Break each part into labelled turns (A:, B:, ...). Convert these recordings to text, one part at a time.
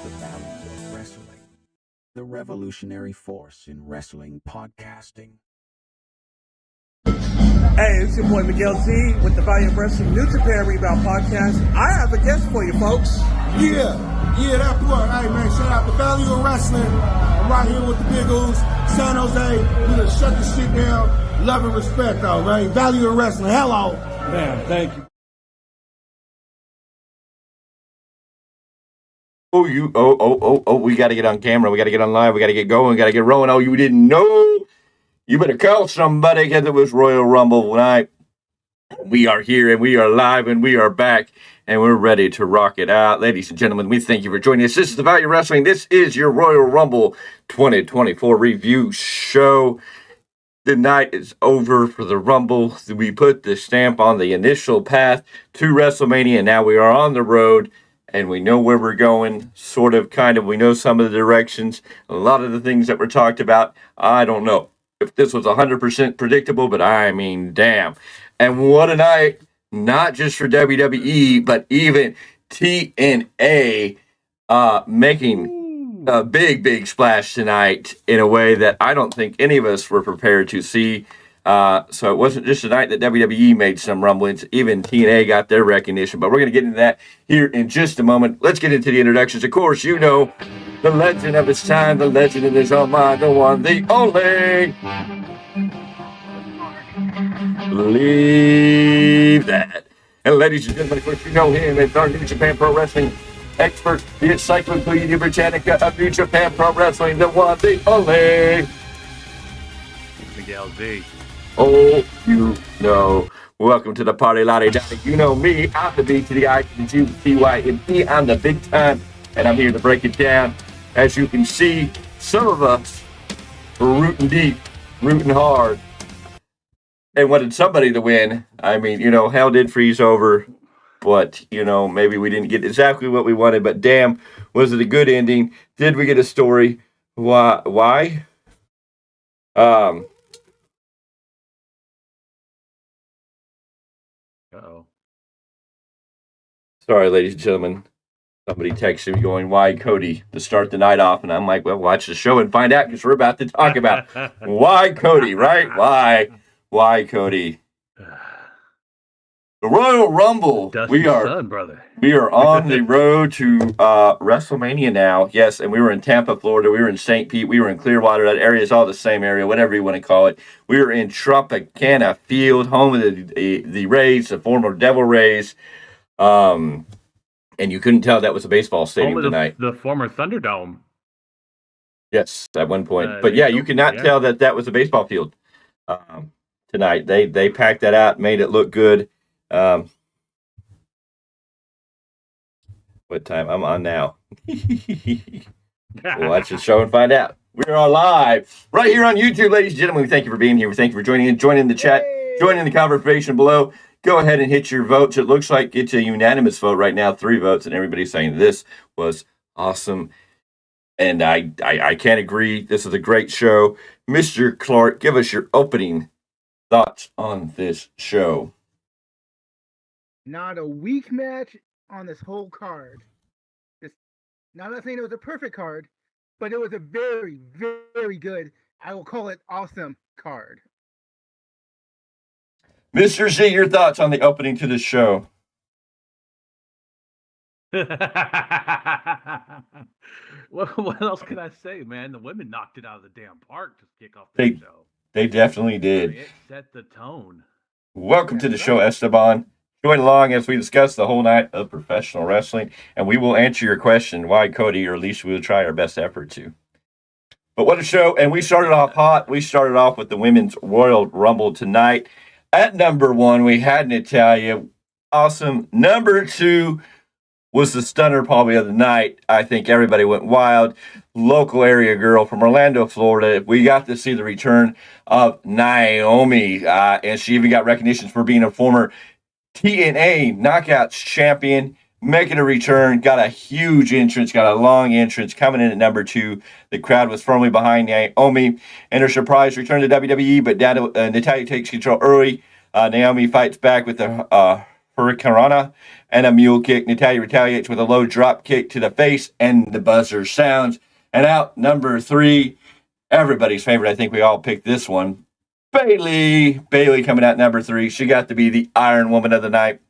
A: The value of wrestling. The revolutionary force in wrestling podcasting.
B: Hey, it's your boy Miguel Z with the Value of Wrestling New Japan Rebound Podcast. I have a guest for you, folks.
C: Yeah, that part. Hey, man, shout out the Value of Wrestling. I'm right here with the Big O's, San Jose. We gonna shut the shit down. Love and respect, though, man. Value of Wrestling. Hello.
B: Man, thank you.
D: We got to get on camera. We got to get on live. We got to get going. We got to get rolling. Oh, you didn't know? You better call somebody because it was Royal Rumble night. We are here and we are live and we are back and we're ready to rock it out. Ladies and gentlemen, we thank you for joining us. This is the Value of Wrestling. This is your Royal Rumble 2024 review show. The night is over for the Rumble. We put the stamp on the initial path to WrestleMania. And now we are on the road. And we know where we're going, sort of, kind of. We know some of the directions. A lot of the things that were talked about, I don't know if this was 100% predictable, but I mean, damn. And what a night, not just for WWE, but even TNA making a big splash tonight in a way that I don't think any of us were prepared to see. So it wasn't just a night that WWE made some rumblings. Even TNA got their recognition. But we're going to get into that here in just a moment. Let's get into the introductions. Of course, you know, the legend of his time, the legend in his own mind, the one, the only. Believe that. And ladies and gentlemen, of course, you know him as our New Japan Pro Wrestling expert, the Encyclopedia Britannica of New Japan Pro Wrestling, the one, the only.
E: Miguel Z.
D: Oh, you know. Welcome to the party, Lottie Dottie. You know me. I'm the B to the I to the G to the T-Y and P. I'm the big time, and I'm here to break it down. As you can see, some of us were rooting deep, rooting hard, and wanted somebody to win. I mean, you know, hell did freeze over, but, you know, maybe we didn't get exactly what we wanted, but damn, was it a good ending? Did we get a story? Why?
E: Uh-oh.
D: Sorry, ladies and gentlemen. Somebody texted me going, why Cody, to start the night off? And I'm like, well, watch the show and find out because we're about to talk about why Cody, right? Why Cody? The Royal Rumble.
E: We are on
D: the road to WrestleMania now. Yes, and we were in Tampa, Florida. We were in St. Pete. We were in Clearwater. That area is all the same area, whatever you want to call it. We were in Tropicana Field, home of the Rays, the former Devil Rays. And you couldn't tell that was a baseball stadium tonight.
E: The former Thunderdome.
D: Yes, at one point. But yeah, you could not tell that was a baseball field tonight. They packed that out, made it look good. What time? I'm on now. Watch the show and find out. We're all live right here on YouTube, ladies and gentlemen. We thank you for being here. We thank you for joining the chat, joining the conversation below. Go ahead and hit your votes. It looks like it's a unanimous vote right now, 3 votes, and everybody's saying this was awesome. And I can't agree. This is a great show. Mr. Clarke, give us your opening thoughts on this show.
F: Not a weak match on this whole card. Not saying it was a perfect card, but it was a very, very good, I will call it awesome card.
D: Mr. Z, your thoughts on the opening to this show?
E: Well, what else can I say, man? The women knocked it out of the damn park to kick off the show.
D: They definitely did.
E: I mean, it set the tone.
D: Welcome to the show, Esteban. Join along as we discuss the whole night of professional wrestling, and we will answer your question, why Cody, or at least we will try our best effort to. But what a show, and we started off hot. We started off with the Women's Royal Rumble tonight. At number 1, we had Natalya. Awesome. Number 2 was the stunner probably of the night. I think everybody went wild. Local area girl from Orlando, Florida. We got to see the return of Naomi, and she even got recognition for being a former TNA Knockouts champion, making a return, got a huge entrance, got a long entrance, coming in at number 2. The crowd was firmly behind Naomi and her surprise return to WWE, but Natalya takes control early. Naomi fights back with the Hurricanrana and a mule kick. Natalya retaliates with a low drop kick to the face, and the buzzer sounds. And out number 3, everybody's favorite. I think we all picked this one. Bayley. Bayley coming out number 3. She got to be the Iron Woman of the night.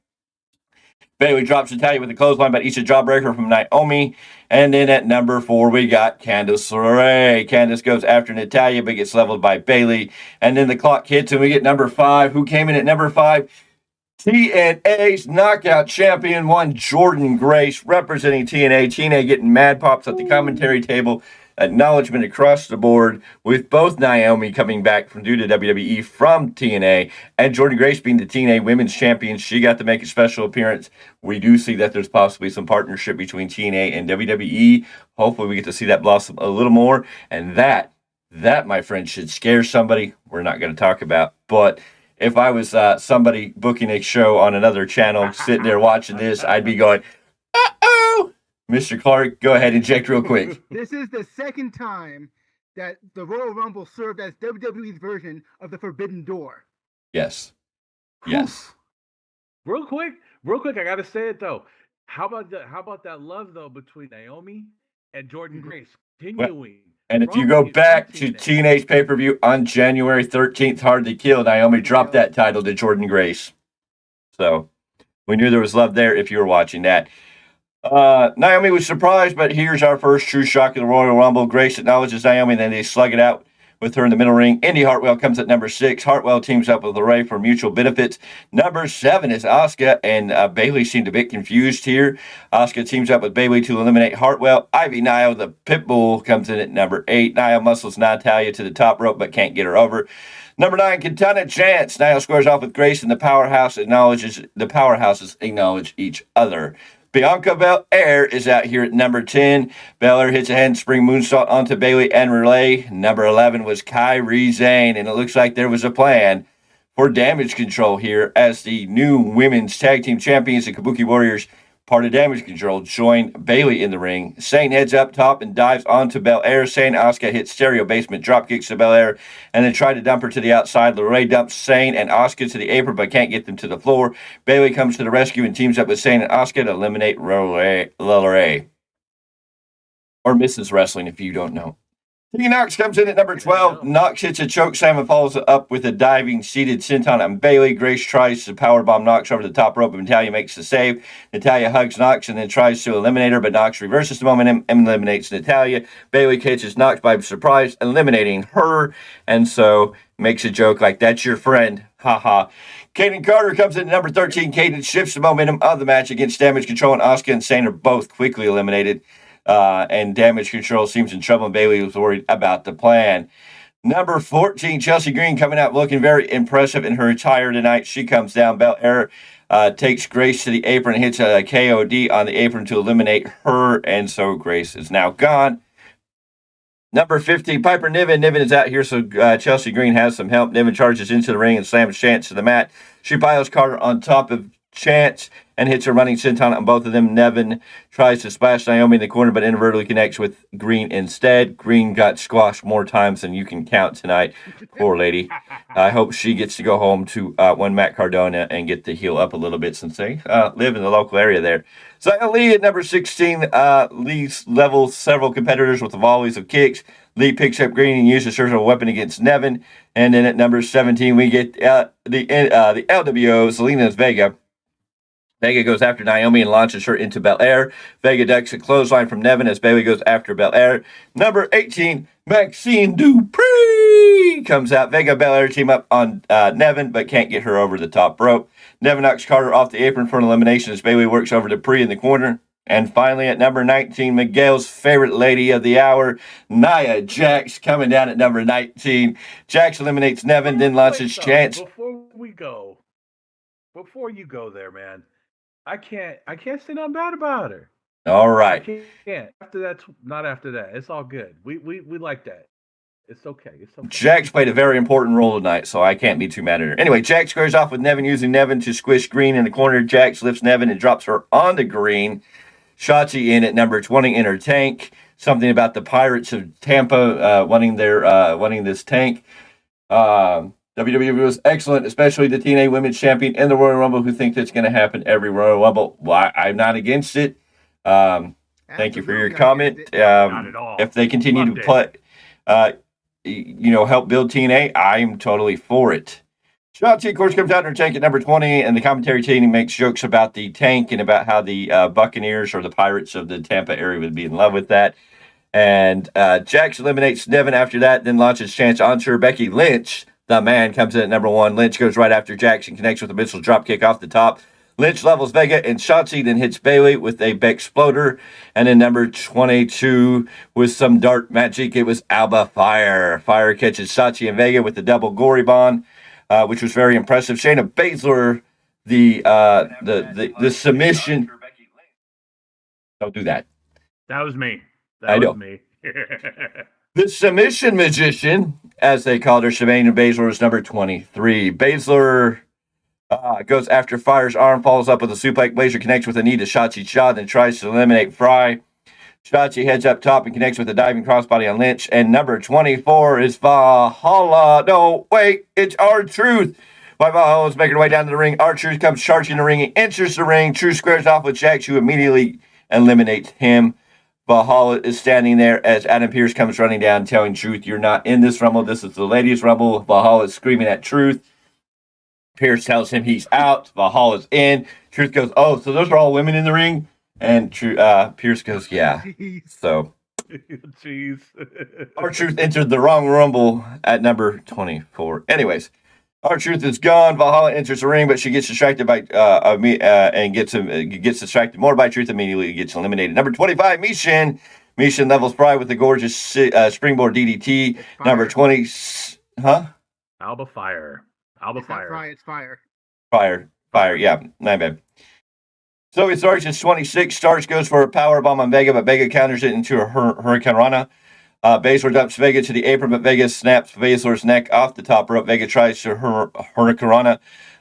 D: Bayley drops Natalya with a clothesline, but eats a jawbreaker from Naomi. And then at number 4, we got Candice LeRae. Candice goes after Natalya, but gets leveled by Bayley. And then the clock hits, and we get number 5. Who came in at number 5? TNA's knockout champion, one Jordynne Grace, representing TNA. TNA getting mad pops at the commentary table. Acknowledgement across the board, with both Naomi coming back from due to WWE from TNA, and Jordynne Grace being the TNA Women's Champion. She got to make a special appearance. We do see that there's possibly some partnership between TNA and WWE. Hopefully we get to see that blossom a little more, and that, my friend, should scare somebody we're not going to talk about. But if I was somebody booking a show on another channel, sitting there watching this, I'd be going, uh-oh! Mr. Clarke, go ahead, inject real quick.
F: This is the second time that the Royal Rumble served as WWE's version of the Forbidden Door.
D: Yes. Yes.
E: Real quick, I gotta say it though. How about that love though between Naomi and Jordynne Grace continuing?
D: And if you go back to TNA's pay-per-view on January 13th, Hard to Kill, Naomi dropped that title to Jordynne Grace. So we knew there was love there if you were watching that. Naomi was surprised, but here's our first true shock of the Royal Rumble. Grace acknowledges Naomi, and then they slug it out with her in the middle ring. Indy Hartwell comes at number 6. Hartwell teams up with LeRae for mutual benefits. Number 7 is Asuka, and Bayley seemed a bit confused here. Asuka teams up with Bayley to eliminate Hartwell. Ivy Nile, the Pitbull, comes in at number 8. Nile muscles Natalya to the top rope, but can't get her over. Number 9, Katana Chance. Nile squares off with Grace, and the powerhouses acknowledge each other. Bianca Belair is out here at number 10. Belair hits a handspring moonsault onto Bayley and Relay. Number 11 was Kairi Sane, and it looks like there was a plan for Damage Control here as the new women's tag team champions, the Kabuki Warriors, part of Damage Control, join Bayley in the ring. Sane heads up top and dives onto Belair. Sane, Asuka hits stereo basement drop kicks to Belair and then try to dump her to the outside. LeRae dumps Sane and Asuka to the apron but can't get them to the floor. Bayley comes to the rescue and teams up with Sane and Asuka to eliminate LeRae. Or Mrs. Wrestling if you don't know. Tegan Knox comes in at number 12. Knox hits a choke slam and follows it up with a diving seated senton on Bayley. Grace tries to powerbomb Knox over the top rope, but Natalya makes the save. Natalya hugs Knox and then tries to eliminate her, but Knox reverses the momentum and eliminates Natalya. Bayley catches Knox by surprise, eliminating her, and so makes a joke like, that's your friend. Haha. Kaden Carter comes in at number 13. Kaden shifts the momentum of the match against Damage Control, and Asuka and Sane are both quickly eliminated. And Damage Control seems in trouble, and Bayley was worried about the plan. Number 14, Chelsea Green coming out looking very impressive in her attire tonight. She comes down. Belair takes Grace to the apron and hits a KOD on the apron to eliminate her, and so Grace is now gone. Number 15, Piper Niven. Niven is out here, so Chelsea Green has some help. Niven charges into the ring and slams Chance to the mat. She piles Carter on top of Chance and hits a running senton on both of them. Niven tries to splash Naomi in the corner, but inadvertently connects with Green instead. Green got squashed more times than you can count tonight. Poor lady. I hope she gets to go home to one Matt Cardona and get to heal up a little bit since they live in the local area there. Xia Li at number 16. Lee levels several competitors with the volleys of kicks. Lee picks up Green and uses her as a weapon against Niven. And then at number 17, we get the LWO, Selena's Vega. Vega goes after Naomi and launches her into Belair. Vega ducks a clothesline from Niven as Bayley goes after Belair. Number 18, Maxine Dupree comes out. Vega and Belair team up on Niven, but can't get her over the top rope. Niven knocks Carter off the apron for an elimination as Bayley works over Dupree in the corner. And finally, at number 19, Miguel's favorite lady of the hour, Nia Jax, coming down at number 19. Jax eliminates Niven, then launches Chance.
E: Before you go there, man, I can't say nothing bad about her.
D: All right.
E: I can't. Not after that. It's all good. We like that. It's okay.
D: Jax played a very important role tonight, so I can't be too mad at her. Anyway, Jax squares off with Niven, using Niven to squish Green in the corner. Jax lifts Niven and drops her on the Green. Shotzi in at number 20 in her tank. Something about the Pirates of Tampa wanting this tank. WWE was excellent, especially the TNA Women's Champion in the Royal Rumble, who think that's going to happen every Royal Rumble. Well, I'm not against it. Thank you for your comment.
E: Not at all.
D: If they continue
E: Loved
D: to
E: it.
D: play, help build TNA, I'm totally for it. Shotzi, of course, comes out in her tank at number 20, and the commentary team makes jokes about the tank and about how the Buccaneers or the Pirates of the Tampa area would be in love with that. And Jax eliminates Nevin after that, then launches chance onto Becky Lynch. The man comes in at number 1. Lynch goes right after Jax and connects with a missile dropkick off the top. Lynch levels Vega and Shotzi, then hits Bayley with a Bexploder. And then number 22 with some dark magic, it was Alba Fire. Fire catches Shotzi and Vega with the double Gory Bond, which was very impressive. Shayna Baszler, the submission. Don't do that.
E: That was me.
D: I know.
E: Me.
D: The submission magician, as they called her, Shayna Baszler, was number 23. Baszler goes after Fire's arm, follows up with a suplex. Baszler connects with a knee to Shotzi's jaw, then tries to eliminate Fry. Shotzi heads up top and connects with a diving crossbody on Lynch. And number 24 is Valhalla. No, wait, it's R-Truth. While Valhalla is making her way down to the ring, R-Truth comes charging the ring and enters the ring. Truth squares off with Jax, who immediately eliminates him. Valhalla is standing there as Adam Pearce comes running down, telling Truth, "You're not in this Rumble. This is the Ladies' Rumble." Valhalla is screaming at Truth. Pearce tells him he's out. Valhalla's in. Truth goes, "Oh, so those are all women in the ring?" And Pearce goes, "Yeah." So,
E: Jeez.
D: R-Truth entered the wrong Rumble at number 24. Anyways, R-Truth is gone. Valhalla enters the ring, but she gets distracted by and gets distracted more by Truth. Immediately gets eliminated. Number 25, Mishin. Mishin levels Fry with the gorgeous springboard DDT. Number 20,
E: Alba Fire.
F: It's not Fry, it's Fire.
D: Fire. Yeah, my bad. So it starts at 26. Starks goes for a power bomb on Vega, but Vega counters it into a Hurricane Rana. Baszler dumps Vega to the apron, but Vega snaps Baszler's neck off the top rope. Vega tries to Hurricane Rana.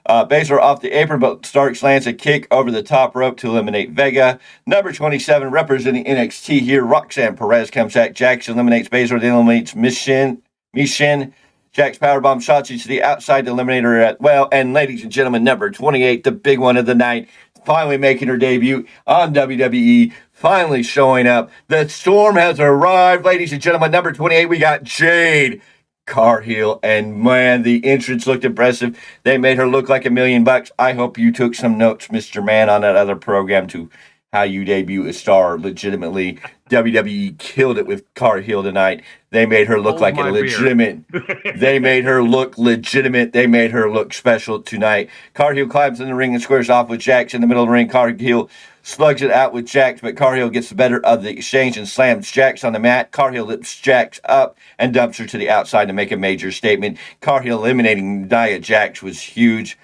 D: Baszler off the apron, but Starks lands a kick over the top rope to eliminate Vega. Number 27, representing NXT here, Roxanne Perez comes back. Jax eliminates Baszler, then eliminates Mishin. Jax powerbomb Shotzi to the outside to eliminate her at well. And ladies and gentlemen, number 28, the big one of the night, finally making her debut on WWE, finally showing up. The storm has arrived, ladies and gentlemen. Number 28, we got Jade Cargill, and man, the entrance looked impressive. They made her look like $1 million. I hope you took some notes, Mr. Man, on that other program to how you debut a star legitimately. WWE killed it with Cargill tonight. They made her look like a legitimate. They made her look legitimate. They made her look special tonight. Cargill climbs in the ring and squares off with Jax in the middle of the ring. Cargill slugs it out with Jax, but Cargill gets the better of the exchange and slams Jax on the mat. Cargill lifts Jax up and dumps her to the outside to make a major statement. Cargill eliminating Nia Jax was huge.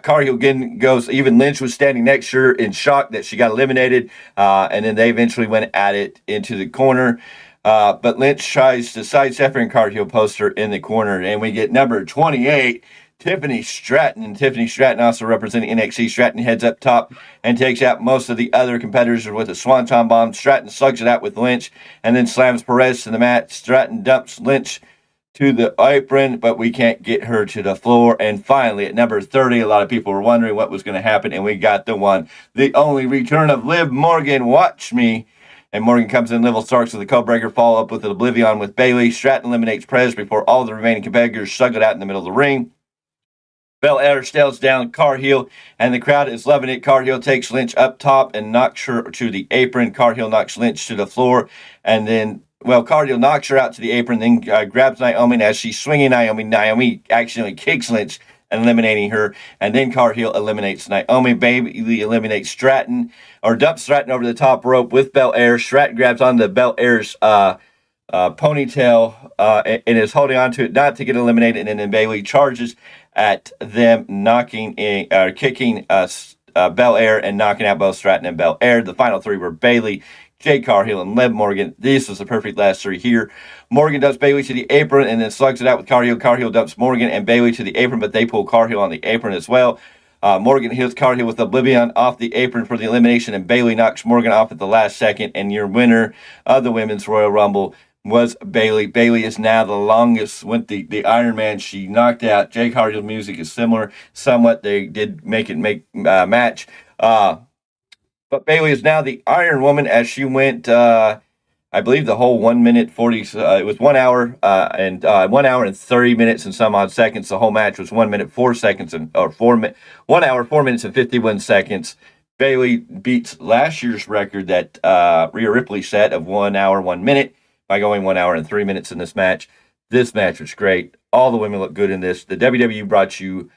D: Cargill again goes, even Lynch was standing next to her in shock that she got eliminated, and then they eventually went at it into the corner. But Lynch tries to sidestep her and Cargill posts her in the corner, and we get number 28, Tiffany Stratton. And Tiffany Stratton, also representing NXT, Stratton heads up top and takes out most of the other competitors with a swanton bomb. Stratton slugs it out with Lynch and then slams Perez to the mat. Stratton dumps Lynch to the apron, but we can't get her to the floor. And finally, at number 30, a lot of people were wondering what was going to happen, and we got the one, the only return of Liv Morgan. Watch me. And Morgan comes in, level starts with a Codebreaker, follow up with an Oblivion with Bayley. Stratton eliminates Perez before all the remaining competitors sug it out in the middle of the ring. Belair stares down Cargill, and the crowd is loving it. Cargill takes Lynch up top and knocks her to the apron. Cargill knocks Lynch to the floor, and then Cargill knocks her out to the apron, then grabs Naomi, and as she's swinging Naomi accidentally kicks Lynch, eliminating her, and then Cargill eliminates Naomi. Bayley eliminates Stratton, or dumps Stratton over the top rope with Belair. Stratton grabs onto Belair's ponytail and is holding on to it not to get eliminated, and then Bayley charges at them, kicking Belair and knocking out both Stratton and Belair. The final three were Bayley, Jade Cargill, and Liv Morgan. This was the perfect last three here. Morgan dumps Bayley to the apron and then slugs it out with Cargill. Cargill dumps Morgan and Bayley to the apron, but they pull Cargill on the apron as well. Morgan hits Cargill with Oblivion off the apron for the elimination, and Bayley knocks Morgan off at the last second. And your winner of the Women's Royal Rumble, was Bayley. Bayley is now the longest, went the Iron Man. She knocked out Jake Hardy's music is similar somewhat. They did make match. But Bayley is now the Iron Woman as she went, I believe the whole 1 minute 40, it was 1 hour and 1 hour and 30 minutes and some odd seconds. The whole match was 1 minute, 4 seconds, 1 hour, 4 minutes and 51 seconds. Bayley beats last year's record that Rhea Ripley set of 1 hour, 1 minute by going 1 hour and 3 minutes in this match. This match was great. All the women look good in this. The WWE brought you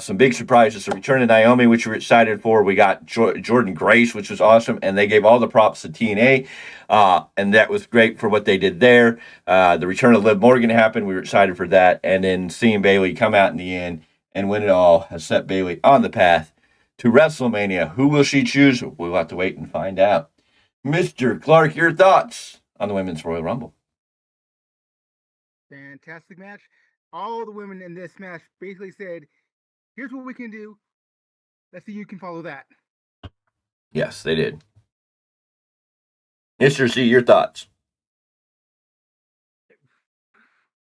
D: some big surprises. The return of Naomi, which we're excited for. We got Jordan Grace, which was awesome. And they gave all the props to TNA. And that was great for what they did there. The return of Liv Morgan happened. We were excited for that. And then seeing Bayley come out in the end and win it all has set Bayley on the path to WrestleMania. Who will she choose? We'll have to wait and find out. Mr. Clarke, your thoughts on the Women's Royal Rumble?
F: Fantastic match. All the women in this match basically said, here's what we can do. Let's see if you can follow that.
D: Yes, they did. Mr. C, your thoughts?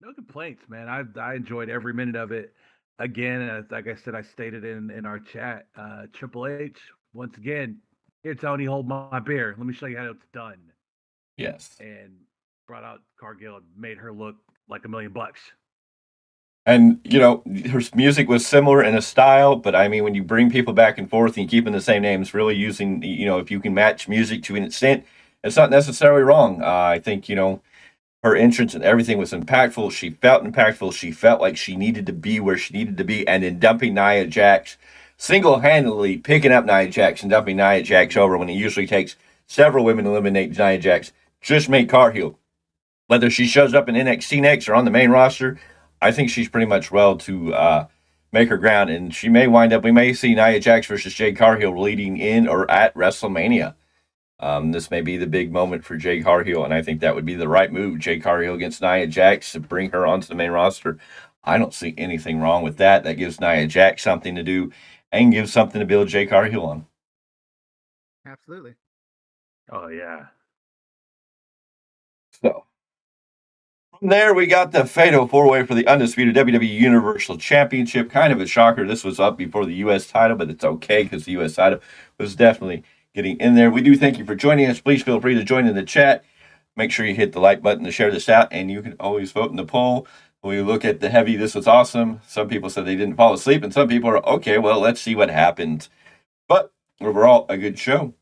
E: No complaints, man. I enjoyed every minute of it. Again, like I said, I stated in our chat, Triple H, once again, here, Tony, hold my beer. Let me show you how it's done.
D: Yes.
E: And brought out Cargill and made her look like $1 million.
D: And, you know, her music was similar in a style, but I mean, when you bring people back and forth and you keep them the same names, really using, you know, if you can match music to an extent, it's not necessarily wrong. I think, you know, her entrance and everything was impactful. She felt impactful. She felt like she needed to be where she needed to be. And in dumping Nia Jax, single-handedly picking up Nia Jax and dumping Nia Jax over when it usually takes several women to eliminate Nia Jax, just made Cargill. Whether she shows up in NXT next or on the main roster, I think she's pretty much well to make her ground. And she may wind up, we may see Nia Jax versus Jade Cargill leading in or at WrestleMania. This may be the big moment for Jade Cargill, and I think that would be the right move. Jade Cargill against Nia Jax to bring her onto the main roster. I don't see anything wrong with that. That gives Nia Jax something to do and gives something to build Jade Cargill on.
F: Absolutely.
E: Oh, yeah.
D: So, from there, we got the Fatal 4-Way for the undisputed WWE Universal Championship. Kind of a shocker. This was up before the U.S. title, but it's okay because the U.S. title was definitely getting in there. We do thank you for joining us. Please feel free to join in the chat. Make sure you hit the like button to share this out, and you can always vote in the poll. When we look at the heavy, this was awesome. Some people said they didn't fall asleep, and some people are, okay, well, let's see what happened. But overall, a good show.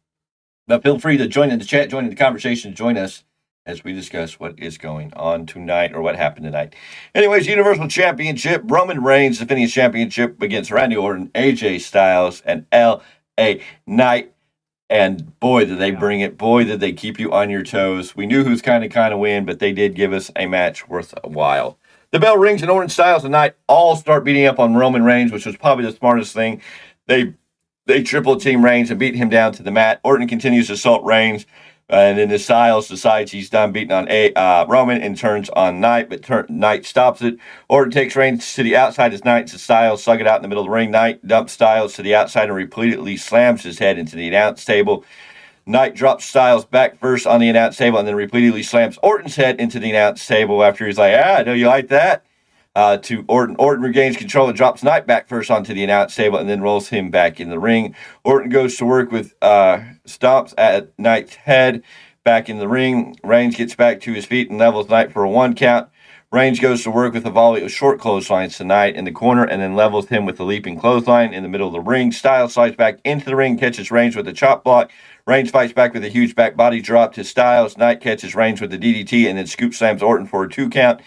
D: Now, feel free to join in the chat, join in the conversation, join us as we discuss what is going on tonight or what happened tonight. Anyways, Universal Championship, Roman Reigns defending his championship against Randy Orton, AJ Styles, and LA Knight. And boy, did they bring it. Boy, did they keep you on your toes. We knew who's kind of win, but they did give us a match worth a while. The bell rings and Orton, Styles, and Knight all start beating up on Roman Reigns, which was probably the smartest thing. They triple team Reigns and beat him down to the mat. Orton continues to assault Reigns, and then Styles decides he's done beating on Roman and turns on Knight, but Knight stops it. Orton takes Reigns to the outside as Knight and Styles slug it out in the middle of the ring. Knight dumps Styles to the outside and repeatedly slams his head into the announce table. Knight drops Styles back first on the announce table and then repeatedly slams Orton's head into the announce table after he's like, I know you like that. To Orton. Orton regains control and drops Knight back first onto the announce table and then rolls him back in the ring. Orton goes to work with stomps at Knight's head back in the ring. Reigns gets back to his feet and levels Knight for a 1 count. Reigns goes to work with a volley of short clotheslines to Knight in the corner and then levels him with a leaping clothesline in the middle of the ring. Styles slides back into the ring, catches Reigns with a chop block. Reigns fights back with a huge back body drop to Styles. Knight catches Reigns with the DDT and then scoop slams Orton for a 2 count.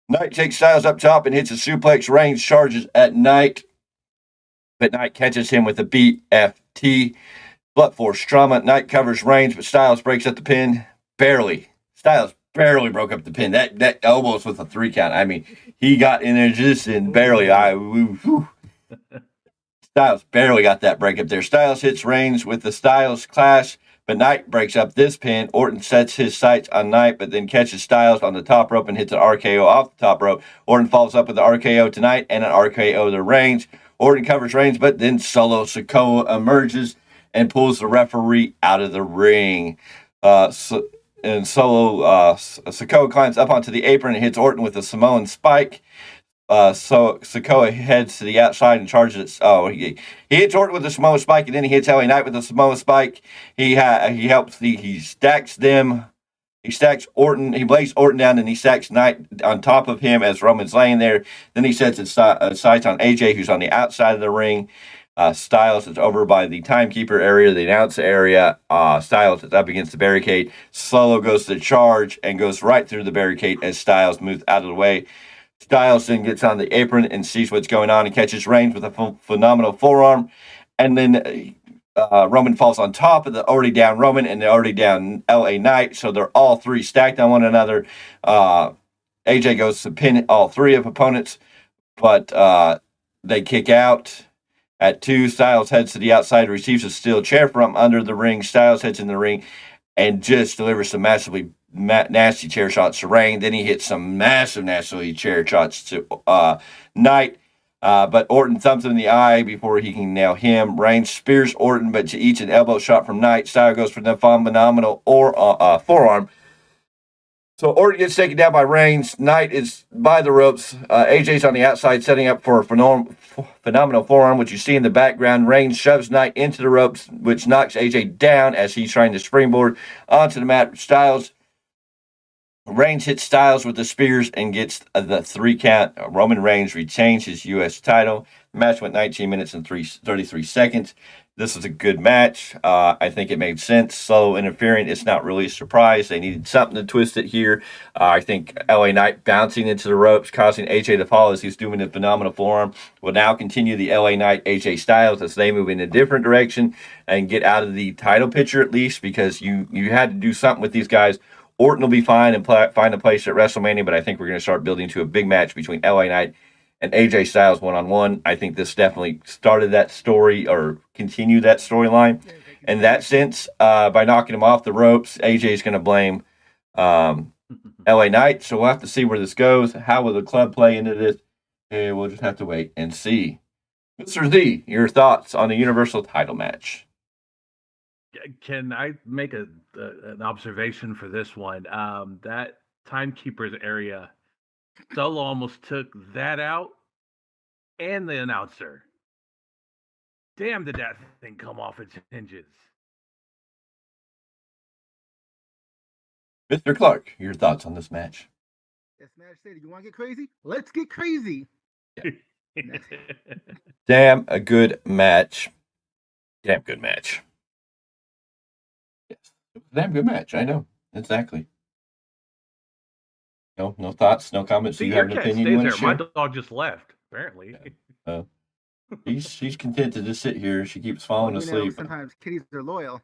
D: Knight takes Styles up top and hits a suplex. Reigns charges at Knight, but Knight catches him with a BFT. Blunt force trauma. Knight covers Reigns, but Styles breaks up the pin. Barely. Styles barely broke up the pin. That almost was a 3 count. I mean, he got in there just and barely. Styles barely got that break up there. Styles hits Reigns with the Styles Clash, but Knight breaks up this pin. Orton sets his sights on Knight, but then catches Styles on the top rope and hits an RKO off the top rope. Orton follows up with the RKO to Knight and an RKO to Reigns. Orton covers Reigns, but then Solo Sikoa emerges and pulls the referee out of the ring. So and Solo Sikoa climbs up onto the apron and hits Orton with a Samoan spike. So Sikoa heads to the outside and charges it. He hits Orton with a Samoan spike, and then he hits LA Knight with a Samoan spike. He stacks them. He stacks Orton. He lays Orton down, and he stacks Knight on top of him as Roman's laying there. Then he sets his sights on AJ, who's on the outside of the ring. Styles is over by the timekeeper area, the announce area. Styles is up against the barricade. Solo goes to charge and goes right through the barricade as Styles moves out of the way. Styles then gets on the apron and sees what's going on and catches Reigns with a phenomenal forearm. And then Roman falls on top of the already down Roman and the already down LA Knight. So they're all three stacked on one another. AJ goes to pin all three of opponents, but they kick out. At 2, Styles heads to the outside, receives a steel chair from under the ring. Styles heads in the ring and just delivers some massively nasty chair shots to Reigns. Then he hits some massive nasty chair shots to Knight. But Orton thumps him in the eye before he can nail him. Reigns spears Orton, but to each an elbow shot from Knight. Styles goes for the phenomenal forearm. So Orton gets taken down by Reigns. Knight is by the ropes. AJ's on the outside setting up for a phenomenal forearm, which you see in the background. Reigns shoves Knight into the ropes, which knocks AJ down as he's trying to springboard onto the mat. Reigns hits Styles with the spears and gets the 3 count. Roman Reigns retains his U.S. title. The match went 19 minutes and 33 seconds. This was a good match. I think it made sense. Solo interfering, it's not really a surprise. They needed something to twist it here. I think LA Knight bouncing into the ropes, causing AJ to fall as he's doing a phenomenal forearm, will now continue the LA Knight AJ Styles as they move in a different direction and get out of the title picture at least, because you had to do something with these guys. Orton will be fine and find a place at WrestleMania, but I think we're going to start building to a big match between LA Knight and AJ Styles one-on-one. I think this definitely started that story or continued that storyline. In that sense, by knocking him off the ropes, AJ is going to blame LA Knight. So we'll have to see where this goes. How will the club play into this? We'll just have to wait and see. Mr. Z, your thoughts on the Universal title match?
E: Can I make an observation for this one? That timekeeper's area, Solo almost took that out and the announcer. Damn, did that thing come off its hinges?
D: Mr. Clarke, your thoughts on this match?
F: This match said, you want to get crazy? Let's get crazy.
D: Damn, a good match. Damn good match. Yes, damn good match. I know. Exactly. No thoughts, no comments.
E: See,
D: Do you have an opinion you want to share?
E: My dog just left, apparently.
D: She's content to just sit here. She keeps falling asleep.
F: Sometimes kitties are loyal.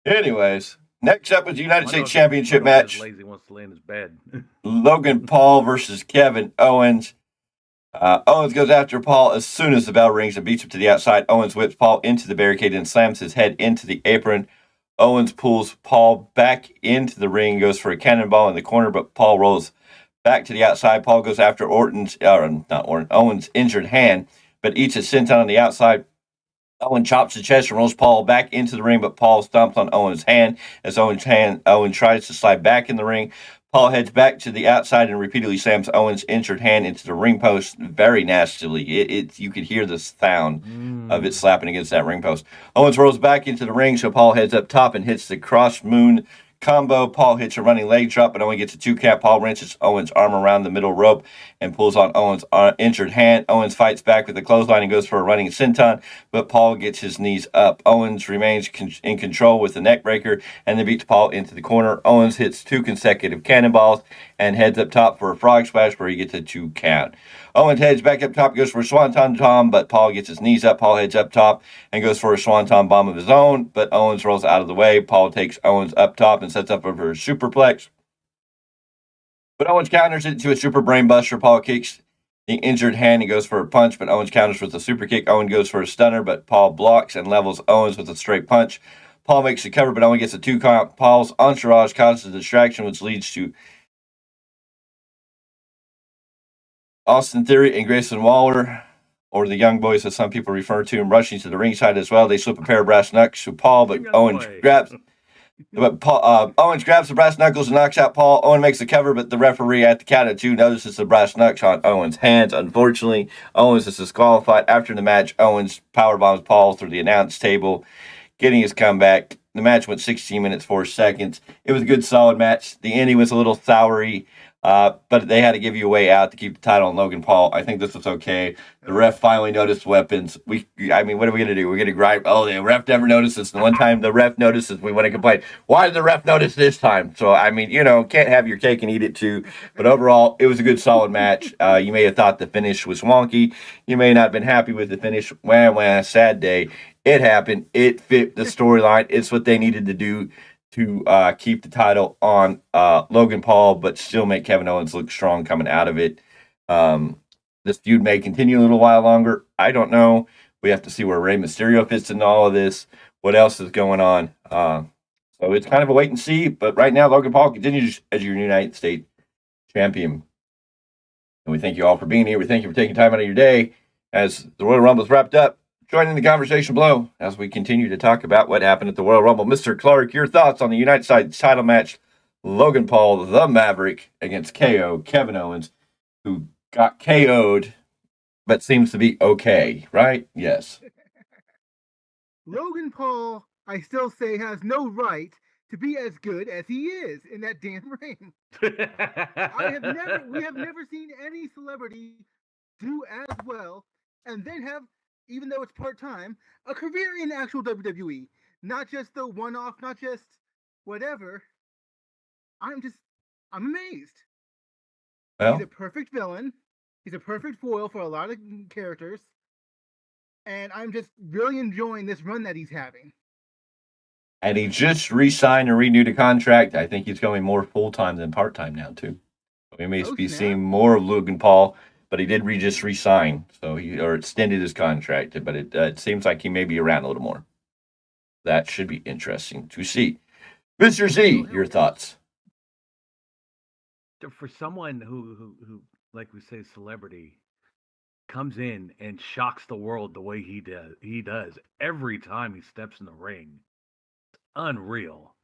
D: Anyways, next up is the United States Championship match.
E: Lazy wants to lay in his bed.
D: Logan Paul versus Kevin Owens. Owens goes after Paul as soon as the bell rings and beats him to the outside. Owens whips Paul into the barricade and slams his head into the apron. Owens pulls Paul back into the ring, goes for a cannonball in the corner, but Paul rolls back to the outside. Paul goes after Owens' injured hand, but eats a senton on the outside. Owen chops the chest and rolls Paul back into the ring, but Paul stomps on Owens' hand as Owen tries to slide back in the ring. Paul heads back to the outside and repeatedly slams Owens' injured hand into the ring post very nastily. You could hear the sound of it slapping against that ring post. Owens rolls back into the ring, so Paul heads up top and hits the cross moon combo. Paul hits a running leg drop, but only gets a 2 count. Paul wrenches Owens' arm around the middle rope and pulls on Owens' injured hand. Owens fights back with a clothesline and goes for a running senton, but Paul gets his knees up. Owens remains in control with the neck breaker and then beats Paul into the corner. Owens hits 2 consecutive cannonballs and heads up top for a frog splash where he gets a 2 count. Owens heads back up top, goes for a swanton bomb, but Paul gets his knees up. Paul heads up top and goes for a swanton bomb of his own, but Owens rolls out of the way. Paul takes Owens up top and sets up for a superplex. But Owens counters it to a super brain buster. Paul kicks the injured hand and goes for a punch, but Owens counters with a super kick. Owens goes for a stunner, but Paul blocks and levels Owens with a straight punch. Paul makes the cover, but only gets a 2 count. Paul's entourage causes a distraction, which leads to Austin Theory and Grayson Waller, or the Young Boys as some people refer to him, rushing to the ringside as well. They slip a pair of brass knucks to Paul, but Owens grabs But Owens grabs the brass knuckles and knocks out Paul. Owen makes the cover, but the referee at the count of 2 notices the brass knucks on Owens' hands. Unfortunately, Owens is disqualified. After the match, Owens powerbombs Paul through the announce table, getting his comeback. The match went 16 minutes, 4 seconds. It was a good, solid match. The ending was a little soury, but they had to give you a way out to keep the title on Logan Paul. I think this was okay. The ref finally noticed weapons. What are we going to do? We're going to gripe. Oh, the ref never notices. The one time the ref notices, we want to complain. Why did the ref notice this time? So, can't have your cake and eat it too. But overall, it was a good, solid match. You may have thought the finish was wonky. You may not have been happy with the finish. Wah, sad day. It happened. It fit the storyline. It's what they needed to do to keep the title on Logan Paul, but still make Kevin Owens look strong coming out of it. This feud may continue a little while longer. I don't know. We have to see where Rey Mysterio fits in all of this. What else is going on? So it's kind of a wait and see. But right now, Logan Paul continues as your United States champion. And we thank you all for being here. We thank you for taking time out of your day as the Royal Rumble is wrapped up. Join in the conversation below as we continue to talk about what happened at the Royal Rumble. Mr. Clarke, your thoughts on the United States title match? Logan Paul, the Maverick, against KO, Kevin Owens, who got KO'd, but seems to be okay, right? Yes.
F: Logan Paul, I still say, has no right to be as good as he is in that damn ring. We have never seen any celebrity do as well and then have, even though it's part-time, a career in actual WWE. Not just the one-off, not just whatever. I'm amazed.
D: Well,
F: he's a perfect villain. He's a perfect foil for a lot of characters. And I'm just really enjoying this run that he's having.
D: And he just re-signed and renewed a contract. I think he's going more full-time than part-time now, too. We may be seeing more of Logan Paul, but he did just re-sign, so he extended his contract. But it seems like he may be around a little more. That should be interesting to see. Mr. Z, your thoughts?
E: For someone who like we say, celebrity, comes in and shocks the world the way he does every time he steps in the ring, it's unreal.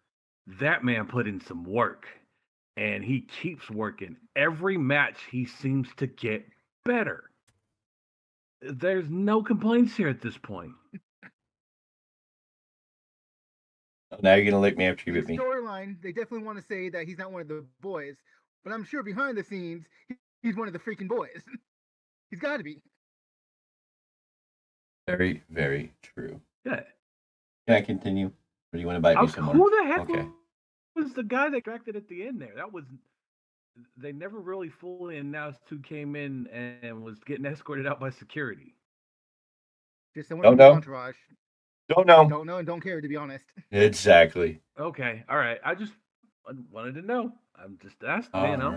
E: That man put in some work, and he keeps working. Every match he seems to get better. There's no complaints here at this point.
D: Now you're going to lick me after you bit me.
F: Storyline, they definitely want to say that he's not one of the boys, but I'm sure behind the scenes, he's one of the freaking boys. He's got to be.
D: Very, very true.
E: Yeah.
D: Can I continue? Or do you want to bite me some more?
E: Who the heck was the guy that directed at the end there? They never really fully announced who came in and was getting escorted out by security.
F: Just someone in the entourage.
D: Don't know.
F: Don't know and don't care, to be honest.
D: Exactly.
E: Okay. All right. I just wanted to know. I'm just asking,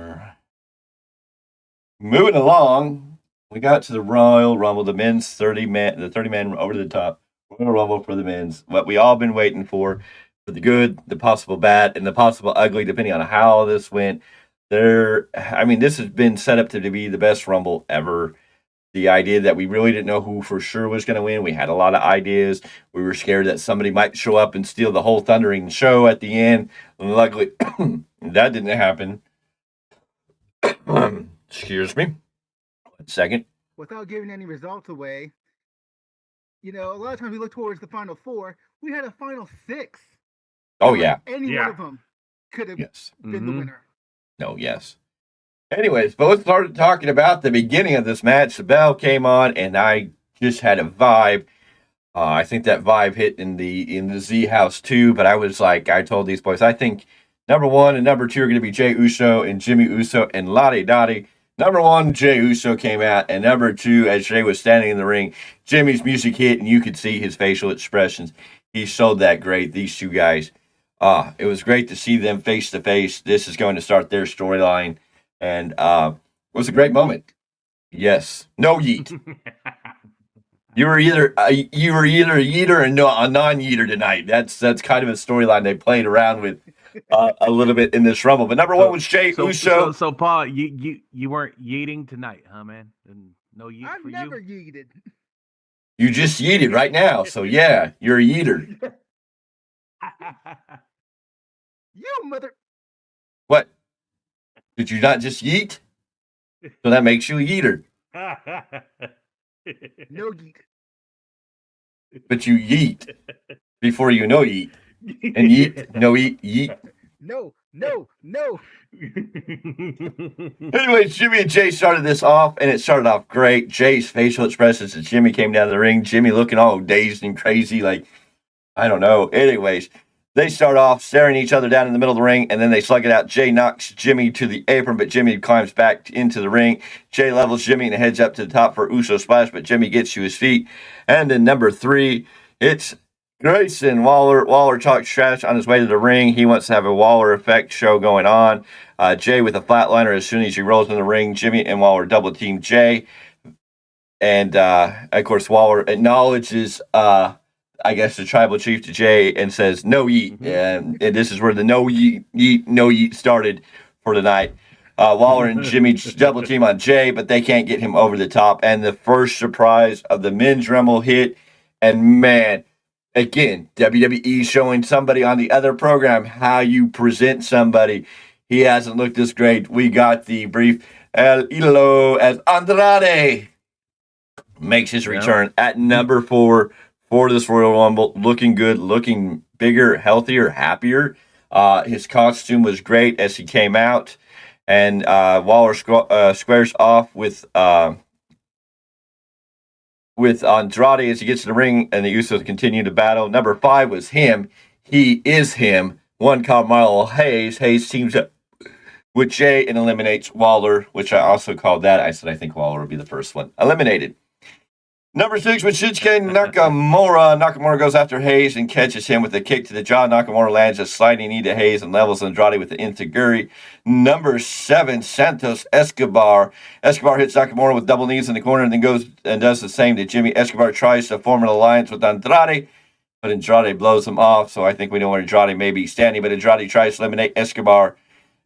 D: Moving along, we got to the Royal Rumble, the men's 30-man over the top Royal Rumble for the men's. What we all been waiting for the good, the possible bad, and the possible ugly, depending on how this went. This has been set up to be the best Rumble ever. The idea that we really didn't know who for sure was going to win. We had a lot of ideas. We were scared that somebody might show up and steal the whole thundering show at the end. And luckily, that didn't happen. Excuse me. 1 second.
F: Without giving any results away, a lot of times we look towards the final 4. We had a final 6.
D: Oh, yeah.
F: Any one of them could have been the winner.
D: No, yes. Anyways, both started talking about the beginning of this match. The bell came on, and I just had a vibe. I think that vibe hit in the Z house too. But I was like, I told these boys, I think number 1 and number 2 are going to be Jey Uso and Jimmy Uso and Lottie Dottie. Number 1, Jey Uso came out, and number 2, as Jey was standing in the ring, Jimmy's music hit, and you could see his facial expressions. He showed that great. These two guys, it was great to see them face to face. This is going to start their storyline. And it was a great moment. Yes. No yeet. You were either a yeeter or a non-yeeter tonight. That's kind of a storyline they played around with a little bit in this Rumble. But number 1 was Jey Uso.
E: So Paul, you weren't yeeting tonight, huh, man? And no yeet
F: I've
E: for you?
F: I've never yeeted.
D: You just yeeted right now. So, yeah, you're a yeeter.
F: mother.
D: What? Did you not just yeet? So that makes you a yeeter.
F: No geek.
D: But you yeet before you know yeet. And yeet, no eat, yeet.
F: No.
D: Anyways, Jimmy and Jay started this off, and it started off great. Jay's facial expressions as Jimmy came down the ring. Jimmy looking all dazed and crazy, like, I don't know. Anyways, they start off staring each other down in the middle of the ring, and then they slug it out. Jay knocks Jimmy to the apron, but Jimmy climbs back into the ring. Jay levels Jimmy and heads up to the top for Uso splash, but Jimmy gets to his feet. And then number 3, it's Grayson Waller. Waller talks trash on his way to the ring. He wants to have a Waller effect show going on. Jay with a flatliner as soon as he rolls in the ring. Jimmy and Waller double team Jay. And, of course, Waller acknowledges, I guess, the tribal chief to Jay and says, no yeet. And this is where the no yeet started for the night. Waller and Jimmy double team on Jay, but they can't get him over the top. And the first surprise of the men's Rumble hit. And, man, again, WWE showing somebody on the other program how you present somebody. He hasn't looked this great. We got the brief El Idolo as Andrade makes his return at number 4 for this Royal Rumble. Looking good, looking bigger, healthier, happier. His costume was great as he came out. And Waller squares off with Andrade as he gets to the ring, and the Usos continue to battle. Number 5 was him. He is him. One Carmelo Hayes. Hayes teams up with Jay and eliminates Waller, which I also called that. I said I think Waller would be the first one eliminated. Number 6 was Shinsuke Nakamura. Nakamura goes after Hayes and catches him with a kick to the jaw. Nakamura lands a sliding knee to Hayes and levels Andrade with the enziguri. Number 7, Santos Escobar. Escobar hits Nakamura with double knees in the corner and then goes and does the same to Jimmy. Escobar tries to form an alliance with Andrade, but Andrade blows him off, so I think we know where Andrade may be standing, but Andrade tries to eliminate Escobar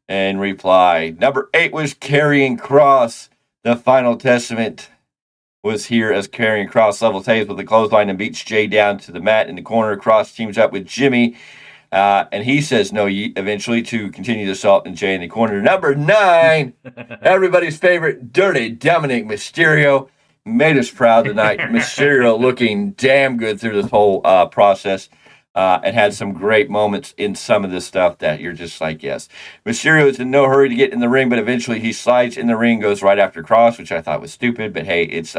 D: in reply. Number 8 was Karrion Kross. The Final Testament was here as Karrion Kross levels Hayes with a clothesline and beats Jay down to the mat in the corner. Kross teams up with Jimmy, and he says no yeet eventually to continue the assault and Jay in the corner. Number 9, everybody's favorite, Dirty Dominic Mysterio. Made us proud tonight. Mysterio looking damn good through this whole process. And had some great moments in some of this stuff that you're just like, yes. Mysterio is in no hurry to get in the ring, but eventually he slides in the ring, goes right after Kross, which I thought was stupid, but hey, it's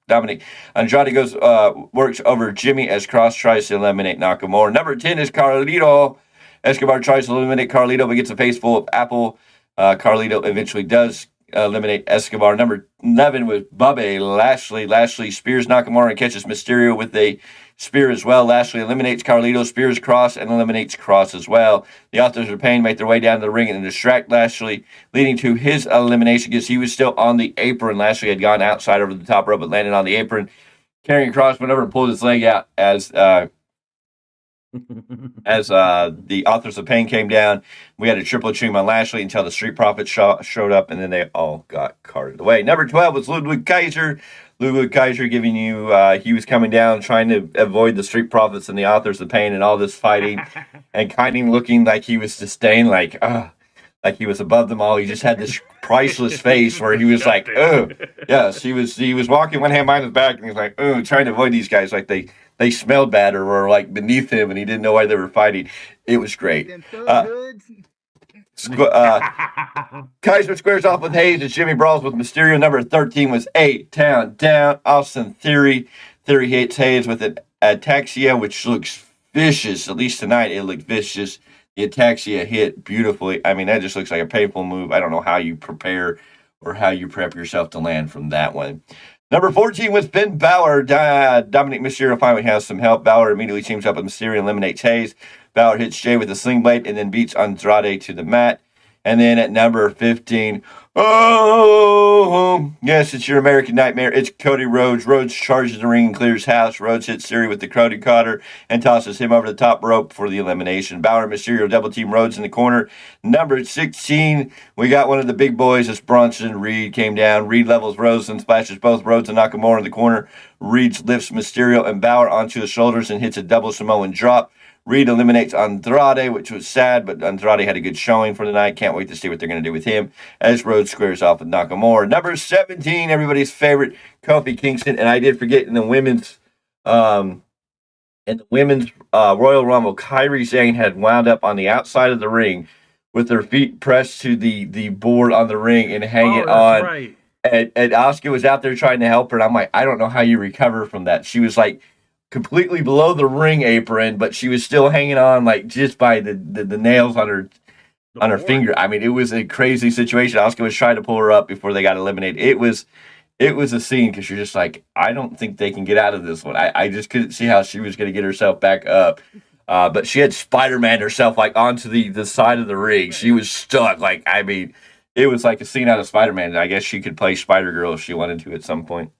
D: Dominic. Andrade works over Jimmy as Kross tries to eliminate Nakamura. Number 10 is Carlito. Escobar tries to eliminate Carlito, but gets a face full of apple. Carlito eventually does eliminate Escobar. Number 11 was Bobby Lashley. Lashley spears Nakamura and catches Mysterio with a spear as well. Lashley eliminates Carlito, spears Kross, and eliminates Kross as well. The Authors of Pain make their way down to the ring and distract Lashley, leading to his elimination because he was still on the apron. Lashley had gone outside over the top rope but landed on the apron. Karrion Kross went over and pulled his leg out as the Authors of Pain came down. We had a triple team on Lashley until the Street Profits showed up, and then they all got carted away. Number 12 was Ludwig Kaiser. Ludwig Kaiser giving you, he was coming down trying to avoid the Street Profits and the Authors of Pain and all this fighting, and kind of looking like he was disdained, like he was above them all. He just had this priceless face where he was like, oh, yes, he was walking one hand behind his back, and he was like, oh, trying to avoid these guys like they smelled bad or were like beneath him, and he didn't know why they were fighting. It was great. Kaiser squares off with Hayes as Jimmy brawls with Mysterio. Number 13 was A-Town Down. Austin Theory. Theory hits Hayes with an ataxia, which looks vicious. At least tonight it looked vicious. The ataxia hit beautifully. I mean, that just looks like a painful move. I don't know how you prepare or how you prep yourself to land from that one. Number 14 was Finn Balor. Dominic Mysterio finally has some help. Balor immediately teams up with Mysterio and eliminates Hayes. Balor hits Jay with a sling blade and then beats Andrade to the mat. And then at number 15, yes, it's your American Nightmare. It's Cody Rhodes. Rhodes charges the ring and clears house. Rhodes hits Theory with the Cody Cutter and tosses him over the top rope for the elimination. Balor and Mysterio double team Rhodes in the corner. Number 16, we got one of the big boys. It's Bronson Reed came down. Reed levels Rhodes and splashes both Rhodes and Nakamura in the corner. Reed lifts Mysterio and Balor onto his shoulders and hits a double Samoan drop. Reed eliminates Andrade, which was sad, but Andrade had a good showing for the night. Can't wait to see what they're going to do with him as Rhodes squares off with Nakamura. Number 17, everybody's favorite, Kofi Kingston. And I did forget in the women's Royal Rumble, Kairi Sane had wound up on the outside of the ring with her feet pressed to the board on the ring and hanging on.
E: Right.
D: And Asuka was out there trying to help her. And I'm like, I don't know how you recover from that. She was like completely below the ring apron, but she was still hanging on like just by the nails on her finger. I mean, it was a crazy situation. Asuka was trying to pull her up before they got eliminated. It was a scene because you're just like, I don't think they can get out of this one. I just couldn't see how she was going to get herself back up. But she had Spider-Man herself like onto the side of the ring. She was stuck. Like, I mean, it was like a scene out of Spider-Man. I guess she could play Spider-Girl if she wanted to at some point.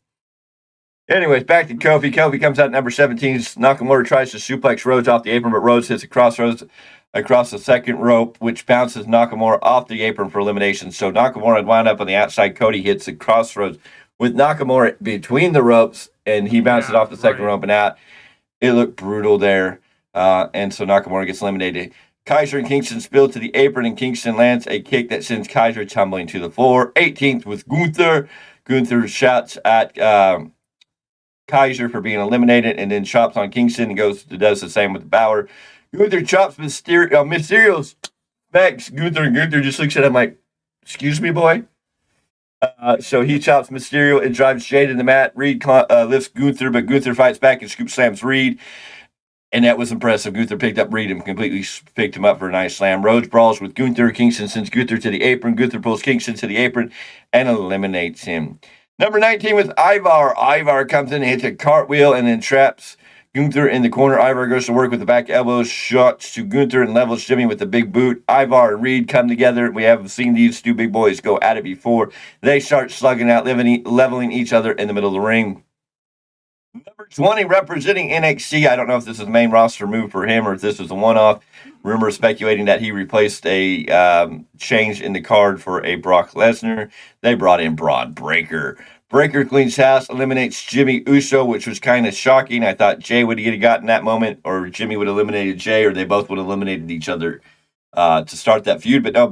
D: Anyways, back to Kofi. Kofi comes out at number 17. Nakamura tries to suplex Rhodes off the apron, but Rhodes hits a crossroads across the second rope, which bounces Nakamura off the apron for elimination. So Nakamura had wound up on the outside. Cody hits the crossroads with Nakamura between the ropes, and he bounces off the second rope and out. It looked brutal there, and so Nakamura gets eliminated. Kaiser and Kingston spill to the apron, and Kingston lands a kick that sends Kaiser tumbling to the floor. 18th with Gunther. Gunther shouts at Kaiser for being eliminated, and then chops on Kingston and does the same with Balor. Gunther chops Mysterio's back. Gunther just looks at him like, excuse me, boy? So he chops Mysterio and drives Jade in the mat. Reed lifts Gunther, but Gunther fights back and scoop slams Reed. And that was impressive. Gunther picked up Reed and completely picked him up for a nice slam. Rhodes brawls with Gunther. Kingston sends Gunther to the apron. Gunther pulls Kingston to the apron and eliminates him. Number 19 with Ivar. Ivar comes in and hits a cartwheel and then traps Gunther in the corner. Ivar goes to work with the back elbows, shots to Gunther and levels Jimmy with the big boot. Ivar and Reed come together. We have seen these two big boys go at it before. They start slugging out, leveling each other in the middle of the ring. Number 20 representing NXT. I don't know if this is a main roster move for him or if this was a one-off. Rumors speculating that he replaced a change in the card for a Brock Lesnar. They brought in Braun Breaker. Breaker cleans house, eliminates Jimmy Uso, which was kind of shocking. I thought Jay would have gotten that moment, or Jimmy would have eliminated Jay, or they both would have eliminated each other to start that feud. But no,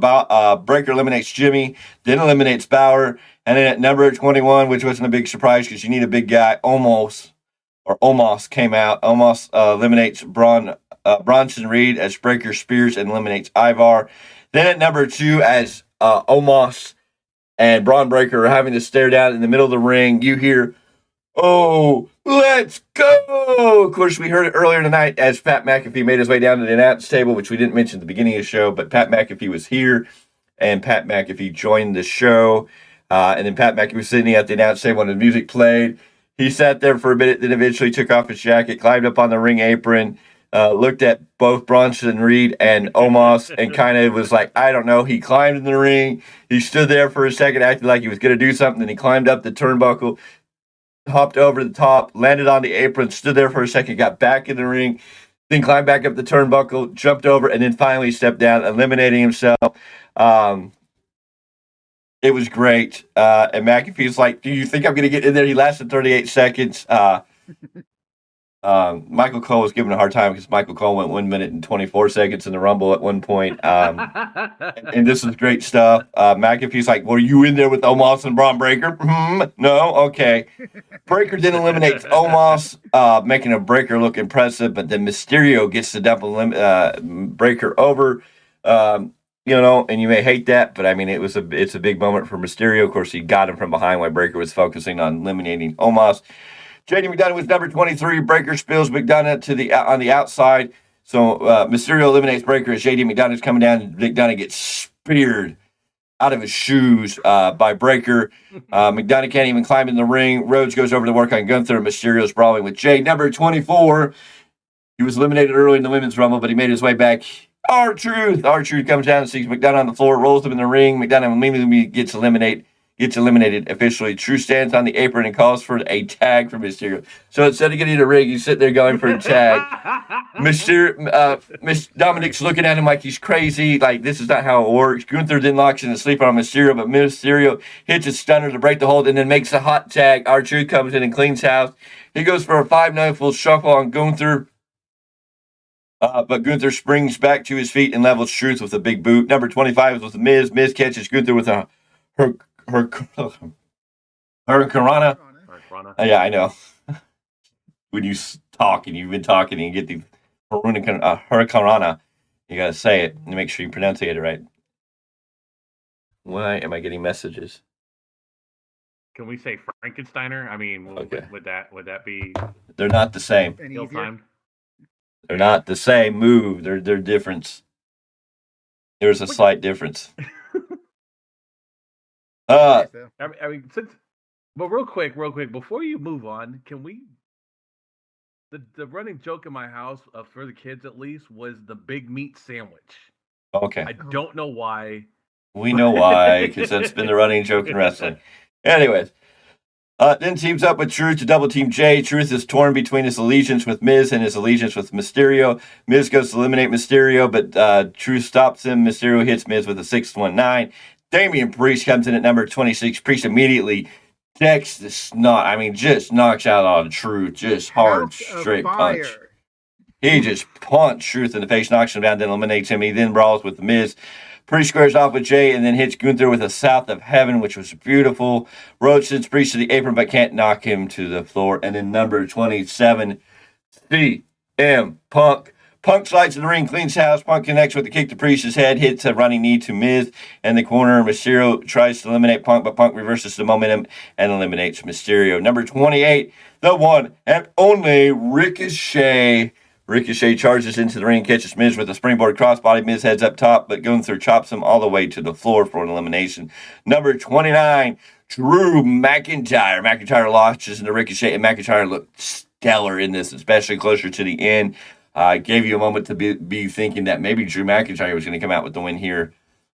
D: Breaker eliminates Jimmy, then eliminates Balor. And then at number 21, which wasn't a big surprise because you need a big guy, Omos came out. Omos eliminates Bronson Reed as Breaker spears and eliminates Ivar. Then at number 2, as Omos and Braun Breaker are having to stare down in the middle of the ring, you hear, "Oh, let's go!" Of course, we heard it earlier tonight as Pat McAfee made his way down to the announce table, which we didn't mention at the beginning of the show, but Pat McAfee was here, and Pat McAfee joined the show. And then Pat McAfee was sitting at the announce table when the music played. He sat there for a minute, then eventually took off his jacket, climbed up on the ring apron, looked at both Bronson Reed and Omos, and kind of was like, I don't know. He climbed in the ring. He stood there for a second, acting like he was going to do something. Then he climbed up the turnbuckle, hopped over the top, landed on the apron, stood there for a second, got back in the ring, then climbed back up the turnbuckle, jumped over, and then finally stepped down, eliminating himself. It was great. And McAfee's like, do you think I'm going to get in there? He lasted 38 seconds. Michael Cole was given a hard time because Michael Cole went 1 minute and 24 seconds in the Rumble at one point. And this is great stuff. McAfee's like, were you in there with Omos and Braun Breaker? No? Okay. Breaker then eliminates Omos, making a Breaker look impressive, but then Mysterio gets to dump Breaker over. And you may hate that, but I mean, it's a big moment for Mysterio. Of course, he got him from behind while Breaker was focusing on eliminating Omos. JD McDonough was number 23. Breaker spills McDonough on the outside. So Mysterio eliminates Breaker as JD McDonough's coming down, and McDonough gets speared out of his shoes by Breaker. McDonough can't even climb in the ring. Rhodes goes over to work on Gunther. Mysterio's brawling with Jay. Number 24. He was eliminated early in the Women's Rumble, but he made his way back. R-Truth comes down and sees McDonough on the floor, rolls him in the ring. McDonough immediately gets eliminated officially. Truth stands on the apron and calls for a tag for Mysterio. So instead of getting a ring, he's sitting there going for a tag. Dominic's looking at him like he's crazy. Like, this is not how it works. Gunther then locks in the sleeper on Mysterio, but Mysterio hits a stunner to break the hold and then makes a hot tag. R-Truth comes in and cleans house. He goes for a 5-9 full shuffle on Gunther. But Gunther springs back to his feet and levels Truth with a big boot. Number 25 is with the Miz. Miz catches Gunther with a Hurricanrana. Yeah, I know. When you talk and you've been talking and you get the Hurricanrana, you got to say it and make sure you pronounce it right. Why am I getting messages?
E: Can we say Frankensteiner? I mean,
D: Okay.
E: would that be?
D: They're not the same.
E: Time?
D: They're not the same move. They're different. There's a slight difference.
E: I mean, but real quick, before you move on, can we? The running joke in my house, for the kids at least, was the big meat sandwich.
D: Okay.
E: I don't know why.
D: We know why, because that's been the running joke in wrestling. Anyways, then teams up with Truth to double team Jay. Truth is torn between his allegiance with Miz and his allegiance with Mysterio. Miz goes to eliminate Mysterio, but Truth stops him. Mysterio hits Miz with a 619. Damian Priest comes in at number 26. Priest immediately decks the snot. I mean, just knocks out on Truth. Just hard, straight punch. He just punched Truth in the face, knocks him down, then eliminates him. He then brawls with the Miz. Priest squares off with Jay and then hits Gunther with a South of Heaven, which was beautiful. Rhodes sends Priest to the apron but can't knock him to the floor. And then number 27, CM Punk. Punk slides in the ring, cleans house. Punk connects with a kick to Priest's head, hits a running knee to Miz in the corner. Mysterio tries to eliminate Punk, but Punk reverses the momentum and eliminates Mysterio. Number 28, the one and only Ricochet. Ricochet charges into the ring, catches Miz with a springboard crossbody. Miz heads up top, but Gunther chops him all the way to the floor for an elimination. Number 29, Drew McIntyre. McIntyre launches into Ricochet, and McIntyre looked stellar in this, especially closer to the end. Gave you a moment to be thinking that maybe Drew McIntyre was going to come out with the win here.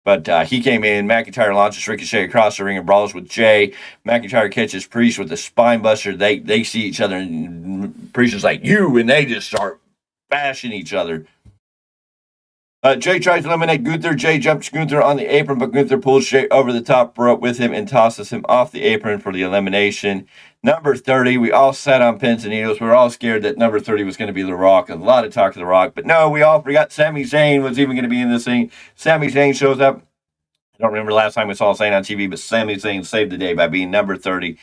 D: But he came in. McIntyre launches Ricochet across the ring and brawls with Jay. McIntyre catches Priest with a spine buster. They see each other, and Priest is like, you, and they just start bashing each other. Jay tries to eliminate Gunther. Jay jumps Gunther on the apron, but Gunther pulls Jay over the top rope with him and tosses him off the apron for the elimination. Number 30, we all sat on pins and needles. We were all scared that number 30 was going to be The Rock. A lot of talk of The Rock. But no, we all forgot Sami Zayn was even going to be in this thing. Sami Zayn shows up. I don't remember the last time we saw Zayn on TV, but Sami Zayn saved the day by being number 30.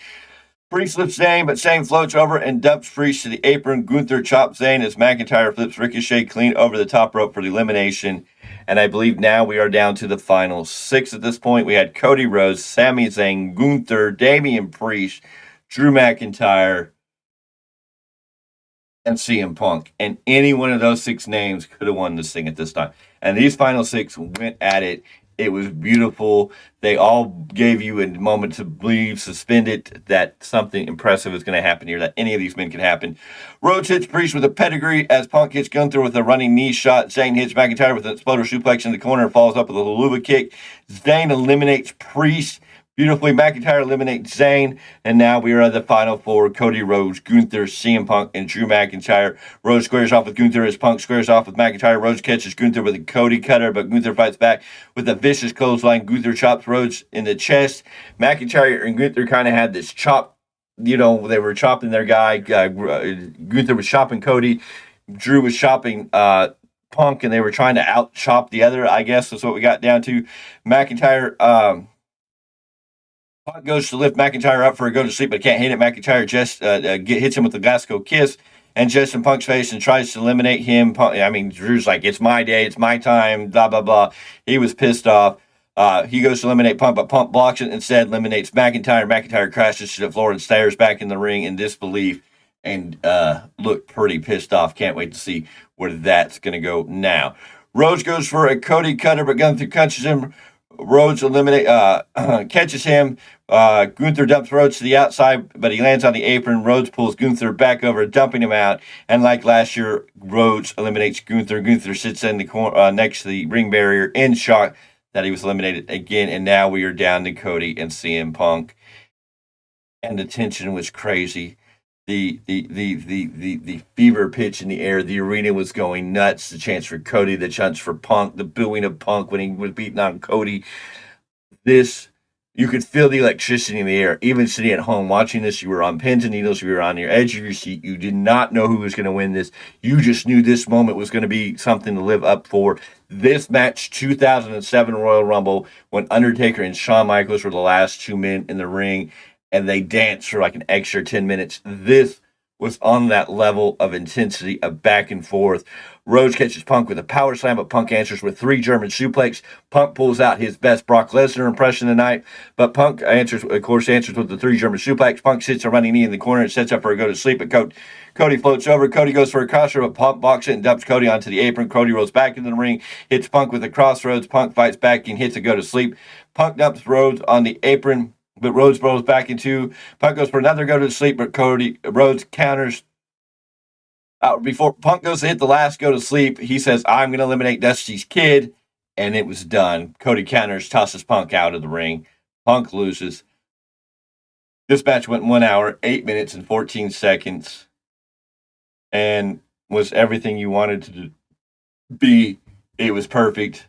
D: Priest lifts Zayn, but Zayn floats over and dumps Priest to the apron. Gunther chops Zayn as McIntyre flips Ricochet clean over the top rope for the elimination. And I believe now we are down to the final 6 at this point. We had Cody Rhodes, Sami Zayn, Gunther, Damian Priest, Drew McIntyre, and CM Punk. And any one of those 6 names could have won this thing at this time. And these final 6 went at it. It was beautiful. They all gave you a moment to believe, suspended, that something impressive is going to happen here, that any of these men can happen. Rhodes hits Priest with a pedigree as Punk hits Gunther with a running knee shot. Zayn hits McIntyre with an exploder suplex in the corner and falls up with a Luluva kick. Zayn eliminates Priest beautifully. McIntyre eliminates Zayn, and now we are at the final 4. Cody Rhodes, Gunther, CM Punk, and Drew McIntyre. Rhodes squares off with Gunther as Punk squares off with McIntyre. Rhodes catches Gunther with a Cody cutter, but Gunther fights back with a vicious clothesline. Gunther chops Rhodes in the chest. McIntyre and Gunther kind of had this chop. You know, they were chopping their guy. Gunther was chopping Cody. Drew was chopping Punk, and they were trying to out-chop the other, I guess that's what we got down to. McIntyre... Punk goes to lift McIntyre up for a go-to-sleep, but can't hit it. McIntyre just hits him with the Glasgow kiss and just in Punk's face and tries to eliminate him. Drew's like, it's my day, it's my time, blah, blah, blah. He was pissed off. He goes to eliminate Punk, but Punk blocks it and instead eliminates McIntyre. McIntyre crashes to the floor and stares back in the ring in disbelief and looked pretty pissed off. Can't wait to see where that's going to go now. Rhodes goes for a Cody cutter, but Gunther catches him. Rhodes catches him. Gunther dumps Rhodes to the outside, but he lands on the apron. Rhodes pulls Gunther back over, dumping him out. And like last year, Rhodes eliminates Gunther. Gunther sits in the corner next to the ring barrier in shock that he was eliminated again. And now we are down to Cody and CM Punk. And the tension was crazy. The fever pitch in the air. The arena was going nuts. The chance for Cody, the chance for Punk, the booing of Punk when he was beating on Cody. This You could feel the electricity in the air. Even sitting at home watching this, you were on pins and needles. You were on your edge of your seat. You did not know who was going to win this. You just knew this moment was going to be something to live up for. This match, 2007 Royal Rumble, when Undertaker and Shawn Michaels were the last 2 men in the ring, and they danced for like an extra 10 minutes. This was on that level of intensity of back and forth. Rhodes catches Punk with a power slam, but Punk answers with 3 German suplex. Punk pulls out his best Brock Lesnar impression tonight, but Punk answers with the 3 German suplex. Punk sits a running knee in the corner and sets up for a go to sleep, but Cody floats over. Cody goes for a crosser, but Punk blocks it and dumps Cody onto the apron. Cody rolls back into the ring, hits Punk with a crossroads. Punk fights back and hits a go to sleep. Punk dumps Rhodes on the apron, but Rhodes rolls back into. Punk goes for another go to sleep, but Rhodes counters. Before Punk goes to hit the last go to sleep, he says, "I'm going to eliminate Dusty's kid," and it was done. Cody counters, tosses Punk out of the ring. Punk loses. This match went 1 hour, 8 minutes, and 14 seconds, and was everything you wanted to be. It was perfect.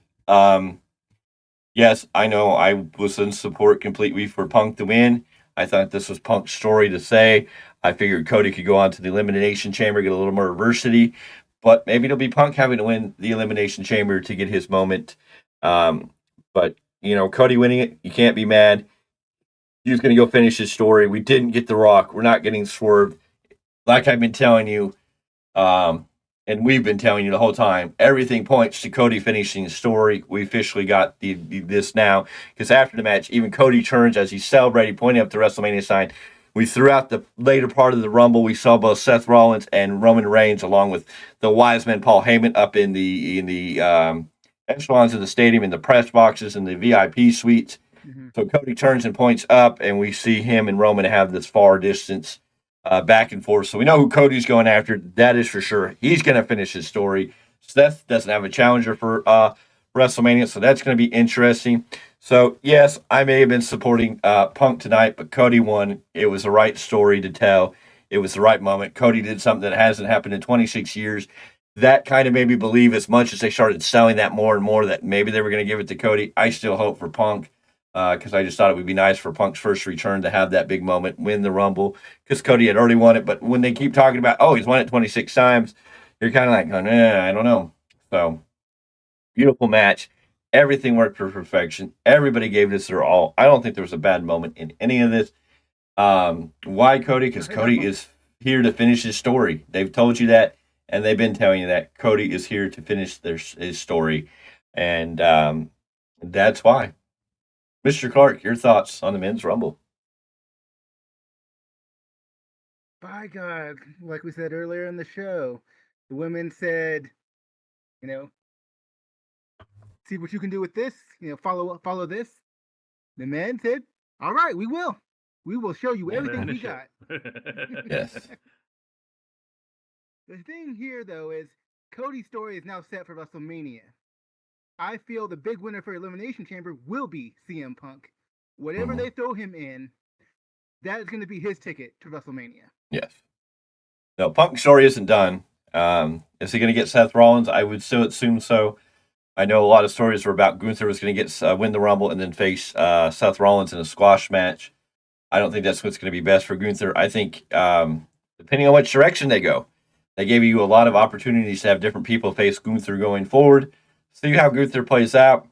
D: Yes, I know I was in support completely for Punk to win. I thought this was Punk's story to say. I figured Cody could go on to the Elimination Chamber, get a little more adversity, but maybe it'll be Punk having to win the Elimination Chamber to get his moment. But, Cody winning it, you can't be mad. He was going to go finish his story. We didn't get The Rock. We're not getting swerved. Like I've been telling you, and we've been telling you the whole time, everything points to Cody finishing the story. We officially got this now, because after the match, even Cody turns as he's celebrating, pointing up the WrestleMania sign. We threw out the later part of the Rumble. We saw both Seth Rollins and Roman Reigns, along with the wise man Paul Heyman, up in the echelons of the stadium, in the press boxes, and the VIP suites. Mm-hmm. So Cody turns and points up, and we see him and Roman have this far distance back and forth. So we know who Cody's going after. That is for sure. He's going to finish his story. Seth doesn't have a challenger for WrestleMania, so that's going to be interesting. So, yes, I may have been supporting Punk tonight, but Cody won. It was the right story to tell. It was the right moment. Cody did something that hasn't happened in 26 years. That kind of made me believe, as much as they started selling that more and more, that maybe they were going to give it to Cody. I still hope for Punk, because I just thought it would be nice for Punk's first return to have that big moment, win the Rumble, because Cody had already won it. But when they keep talking about, he's won it 26 times, you're kind of like, I don't know. So, beautiful match. Everything worked for perfection. Everybody gave this their all. I don't think there was a bad moment in any of this. Why Cody? Because Cody is here to finish his story. They've told you that, and they've been telling you that. Cody is here to finish his story, and that's why. Mr. Clarke, your thoughts on the Men's Rumble?
F: By God, like we said earlier in the show, the women said, see what you can do with this, follow this. The men said, all right, we will show you everything we got.
D: Yes.
F: The thing here, though, is Cody's story is now set for WrestleMania. I feel the big winner for Elimination Chamber will be CM Punk. Whatever they throw him in, that is going to be his ticket to WrestleMania.
D: Yes. No, Punk's story isn't done. Is he going to get Seth Rollins? I would so assume so. I know a lot of stories were about Gunther was going to win the Rumble and then face Seth Rollins in a squash match. I don't think that's what's going to be best for Gunther. I think, depending on which direction they go, they gave you a lot of opportunities to have different people face Gunther going forward. See how Gunther plays out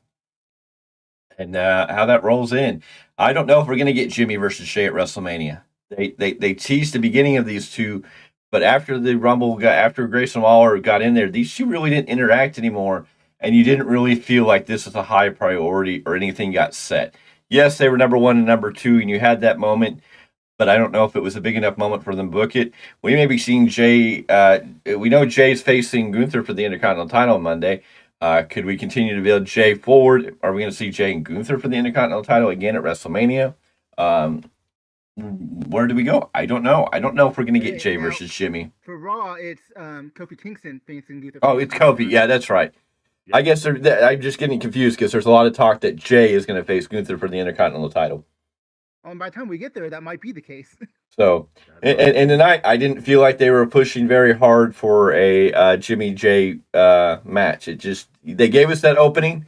D: and how that rolls in. I don't know if we're going to get Jimmy versus Jay at WrestleMania. They teased the beginning of these two, but after the Rumble, after Grayson Waller got in there, these two really didn't interact anymore. And you didn't really feel like this was a high priority or anything got set. Yes, they were number 1 and number 2, and you had that moment, but I don't know if it was a big enough moment for them to book it. We may be seeing Jay. We know Jay's facing Gunther for the Intercontinental title on Monday. Could we continue to build Jay forward? Are we going to see Jay and Gunther for the Intercontinental title again at WrestleMania? Where do we go? I don't know. I don't know if we're going to get Jay versus Jimmy.
F: For Raw, it's Kofi Kingston facing Gunther.
D: Oh, it's Kofi. Yeah, that's right. I guess I'm just getting confused because there's a lot of talk that Jay is going to face Gunther for the Intercontinental title.
F: And by the time we get there, that might be the case.
D: So, and tonight, I didn't feel like they were pushing very hard for a Jimmy Jay match. They gave us that opening,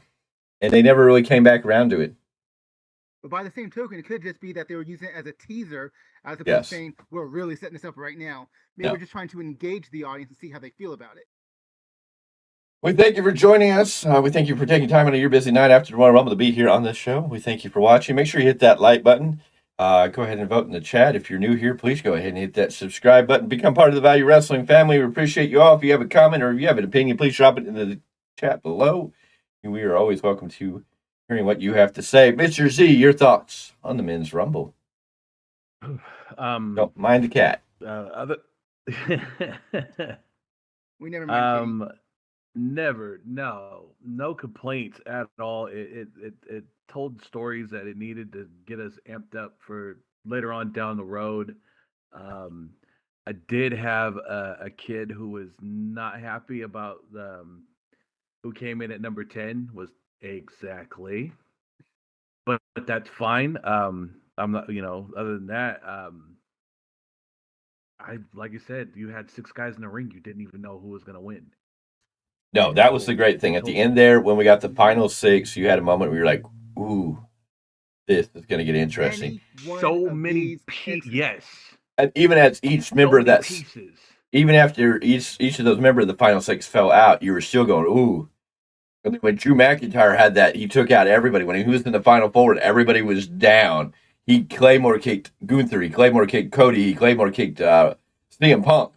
D: and they never really came back around to it.
F: But by the same token, it could just be that they were using it as a teaser, as opposed
D: Yes.
F: to saying we're really setting this up right now. Maybe
D: Yeah.
F: we're just trying to engage the audience and see how they feel about it.
D: We thank you for joining us. We thank you for taking time out of your busy night after the Royal Rumble to be here on this show. We thank you for watching. Make sure you hit that like button. Go ahead and vote in the chat. If you're new here, please go ahead and hit that subscribe button. Become part of the Value Wrestling family. We appreciate you all. If you have a comment or if you have an opinion, please drop it in the chat below. We are always welcome to hearing what you have to say. Mr. Z, your thoughts on the Men's Rumble? Don't mind the cat.
E: Other
F: We never mind.
E: Never, no complaints at all. It told stories that it needed to get us amped up for later on down the road. I did have a kid who was not happy about who came in at number 10 was exactly, but that's fine. I'm not, other than that, like you said, you had 6 guys in the ring. You didn't even know who was going to win.
D: No, that was the great thing. At the end there, when we got the final 6, you had a moment where you're like, ooh, this is going to get interesting.
E: So many pieces. Yes.
D: And even as each member of that,
E: pieces.
D: Even after each of those members of the final 6 fell out, you were still going, ooh. When Drew McIntyre had that, he took out everybody. When he was in the final 4 and everybody was down, he Claymore kicked Gunther, he Claymore kicked Cody, he Claymore kicked CM Punk.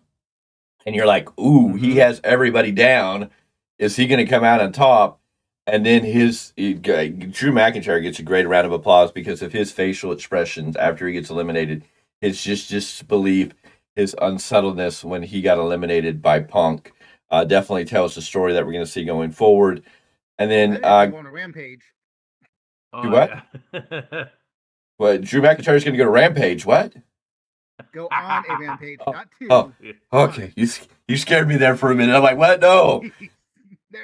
D: And you're like, ooh, he has everybody down. Is he going to come out on top? And then Drew McIntyre gets a great round of applause because of his facial expressions after he gets eliminated. His just disbelief, his unsettledness when he got eliminated by Punk definitely tells the story that we're going to see going forward. And then
F: on a rampage.
D: Do what? Yeah. What? Drew McIntyre's going to go to Rampage? What?
F: Go on a rampage, not two.
D: Oh, okay. You scared me there for a minute. I'm like, what? No.
F: No.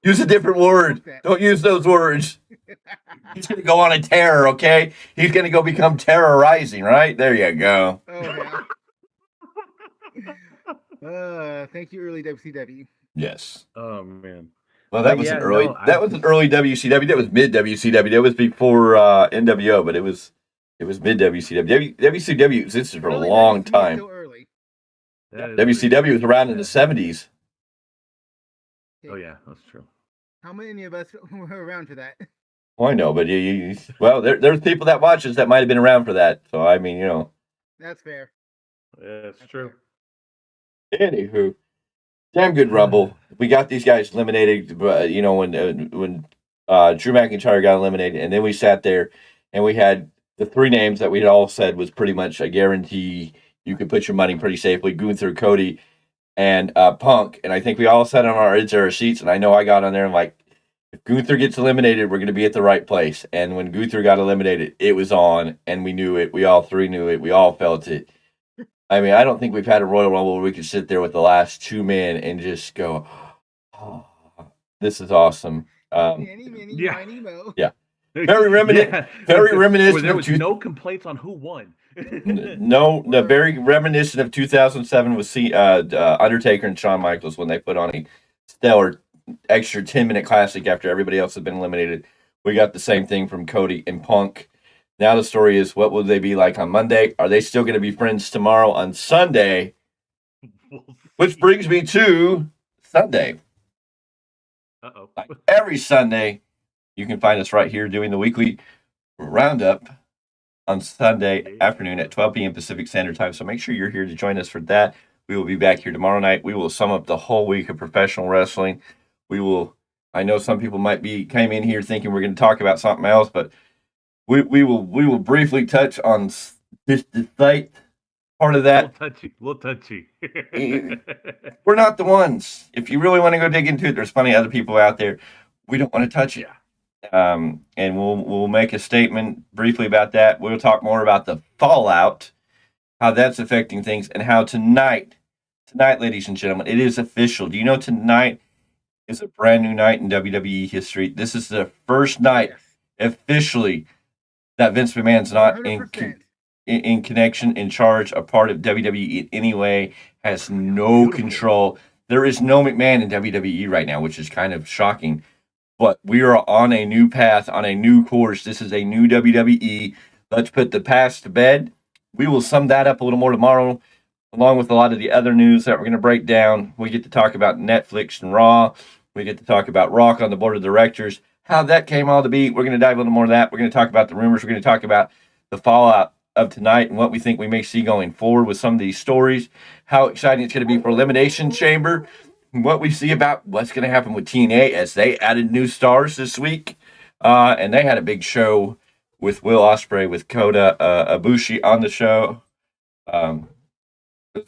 D: Use a different word. Don't use those words. He's going to go on a terror, okay? He's going to go become terrorizing, right? There you go.
F: Oh, yeah. Thank you, early WCW.
D: Yes.
E: Oh, man.
D: Well, that was an early WCW. That was mid WCW. That was before NWO, but it was mid WCW. WCW existed for a long time.
F: Still early.
D: WCW was around in the 70s.
E: Oh yeah, that's true.
F: How many of us were around for that?
D: Well, I know, but there's people that watch us that might have been around for that. So I mean,
F: That's fair.
E: Yeah, that's true.
D: Anywho, damn good Rumble. We got these guys eliminated. When Drew McIntyre got eliminated, and then we sat there and we had the 3 names that we'd all said was pretty much a guarantee. You could put your money pretty safely. Gunther, Cody, and Punk. And I think we all sat on our edge of our seats. And I know I got on there and like, if Gunther gets eliminated, we're going to be at the right place. And when Gunther got eliminated, it was on, and we knew it. We all 3 knew it. We all felt it. I mean, I don't think we've had a Royal Rumble where we could sit there with the last 2 men and just go, oh, this is awesome.
F: Yeah.
D: Very reminiscent. Very reminiscent.
E: There was no complaints on who won.
D: Very reminiscent of 2007 with Undertaker and Shawn Michaels when they put on a stellar extra 10-minute classic after everybody else had been eliminated. We got the same thing from Cody and Punk. Now the story is, what will they be like on Monday? Are they still going to be friends tomorrow on Sunday? Which brings me to Sunday.
E: Uh-oh.
D: Like every Sunday, you can find us right here doing the weekly roundup on Sunday afternoon at 12 p.m. Pacific Standard Time. So make sure you're here to join us for that. We will be back here tomorrow night. We will sum up the whole week of professional wrestling. I know some people came in here thinking we're going to talk about something else, but we will briefly touch on this site part of that.
E: A little touchy.
D: We're not the ones. If you really want to go dig into it, there's plenty of other people out there. We don't want to touch it. And we'll make a statement briefly about that. We'll talk more about the fallout, how that's affecting things, and how tonight, ladies and gentlemen, it is official. Do you know tonight is a brand new night in WWE history? This is the first night officially that Vince McMahon's not in connection, in charge, a part of WWE in any way, has no control. There is no McMahon in WWE right now, which is kind of shocking. But we are on a new path, on a new course. This is a new WWE. Let's put the past to bed. We will sum that up a little more tomorrow, along with a lot of the other news that we're going to break down. We get to talk about Netflix and Raw. We get to talk about Rock on the board of directors, how that came all to be. We're going to dive a little more of that. We're going to talk about the rumors. We're going to talk about the fallout of tonight and what we think we may see going forward with some of these stories, how exciting it's going to be for Elimination Chamber, what we see about what's going to happen with TNA as they added new stars this week. And they had a big show with Will Ospreay, with Kota Ibushi on the show.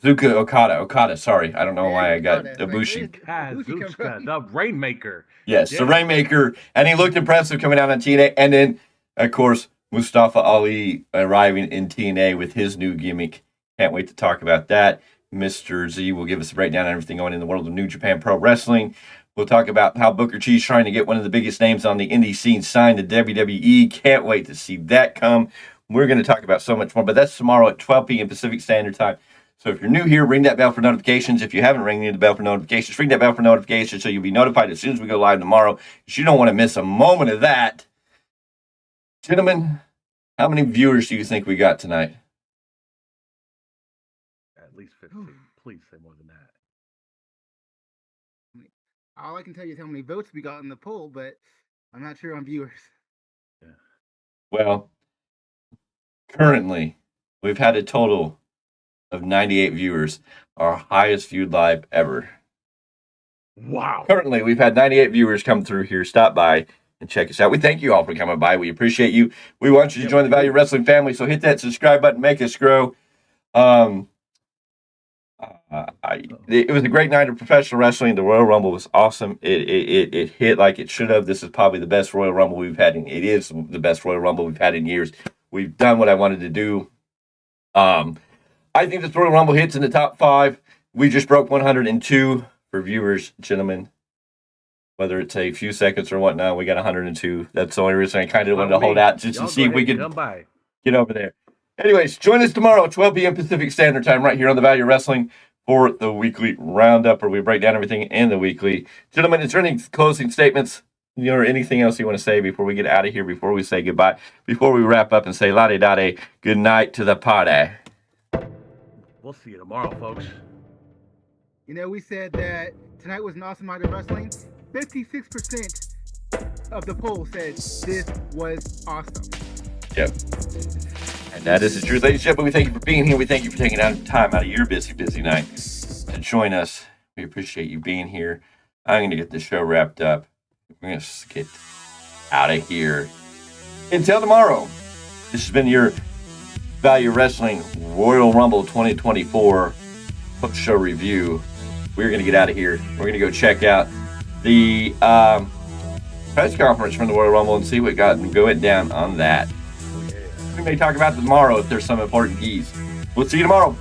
D: Okada, sorry. I don't know why I got Ibushi.
E: Kazuchika, the Rainmaker.
D: Yes, the Rainmaker. And he looked impressive coming out on TNA. And then, of course, Mustafa Ali arriving in TNA with his new gimmick. Can't wait to talk about that. Mr. Z will give us a breakdown on everything going in the world of New Japan Pro Wrestling. We'll talk about how Booker T's trying to get one of the biggest names on the indie scene signed to WWE. Can't wait to see that come. We're going to talk about so much more, but that's tomorrow at 12 p.m. Pacific Standard Time. So if you're new here, ring that bell for notifications. If you haven't ring the bell for notifications, ring that bell for notifications so you'll be notified as soon as we go live tomorrow. Because you don't want to miss a moment of that. Gentlemen, how many viewers do you think we got tonight?
E: At least 15. Please say more than that.
F: All I can tell you is how many votes we got in the poll, but I'm not sure on viewers.
E: Yeah.
D: Well, currently, we've had a total of 98 viewers, our highest viewed live ever.
E: Wow.
D: Currently, we've had 98 viewers come through here, stop by, and check us out. We thank you all for coming by. We appreciate you. We want you to join the Value Wrestling family, so hit that subscribe button, make us grow. It was a great night of professional wrestling. The Royal Rumble was awesome. It hit like it should have. This is probably the best Royal Rumble we've had. It is the best Royal Rumble we've had in years. We've done what I wanted to do. I think this Royal Rumble hits in the top 5. We just broke 102 for viewers, gentlemen. Whether it's a few seconds or whatnot, we got 102. That's the only reason I kind of wanted to hold out just to see if we could get over there. Anyways, join us tomorrow at 12 p.m. Pacific Standard Time right here on the Value Wrestling for the weekly roundup where we break down everything in the weekly. Gentlemen, is there any closing statements or anything else you want to say before we get out of here, before we say goodbye, before we wrap up and say la-di-da-di, good night to the party?
E: We'll see you tomorrow, folks.
F: You know, we said that tonight was an awesome night of wrestling. 56% of the poll said this was awesome.
D: Yep. And that is the truth, ladies and gentlemen. We thank you for being here. We thank you for taking time out of your busy night to join us. We appreciate you being here. I'm going to get this show wrapped up. We're going to get out of here. Until tomorrow, this has been your Value Wrestling Royal Rumble 2024 post-show review. We're going to get out of here. We're going to go check out the press conference from the Royal Rumble and see what went down on that. We may talk about it tomorrow if there's some important keys. We'll see you tomorrow.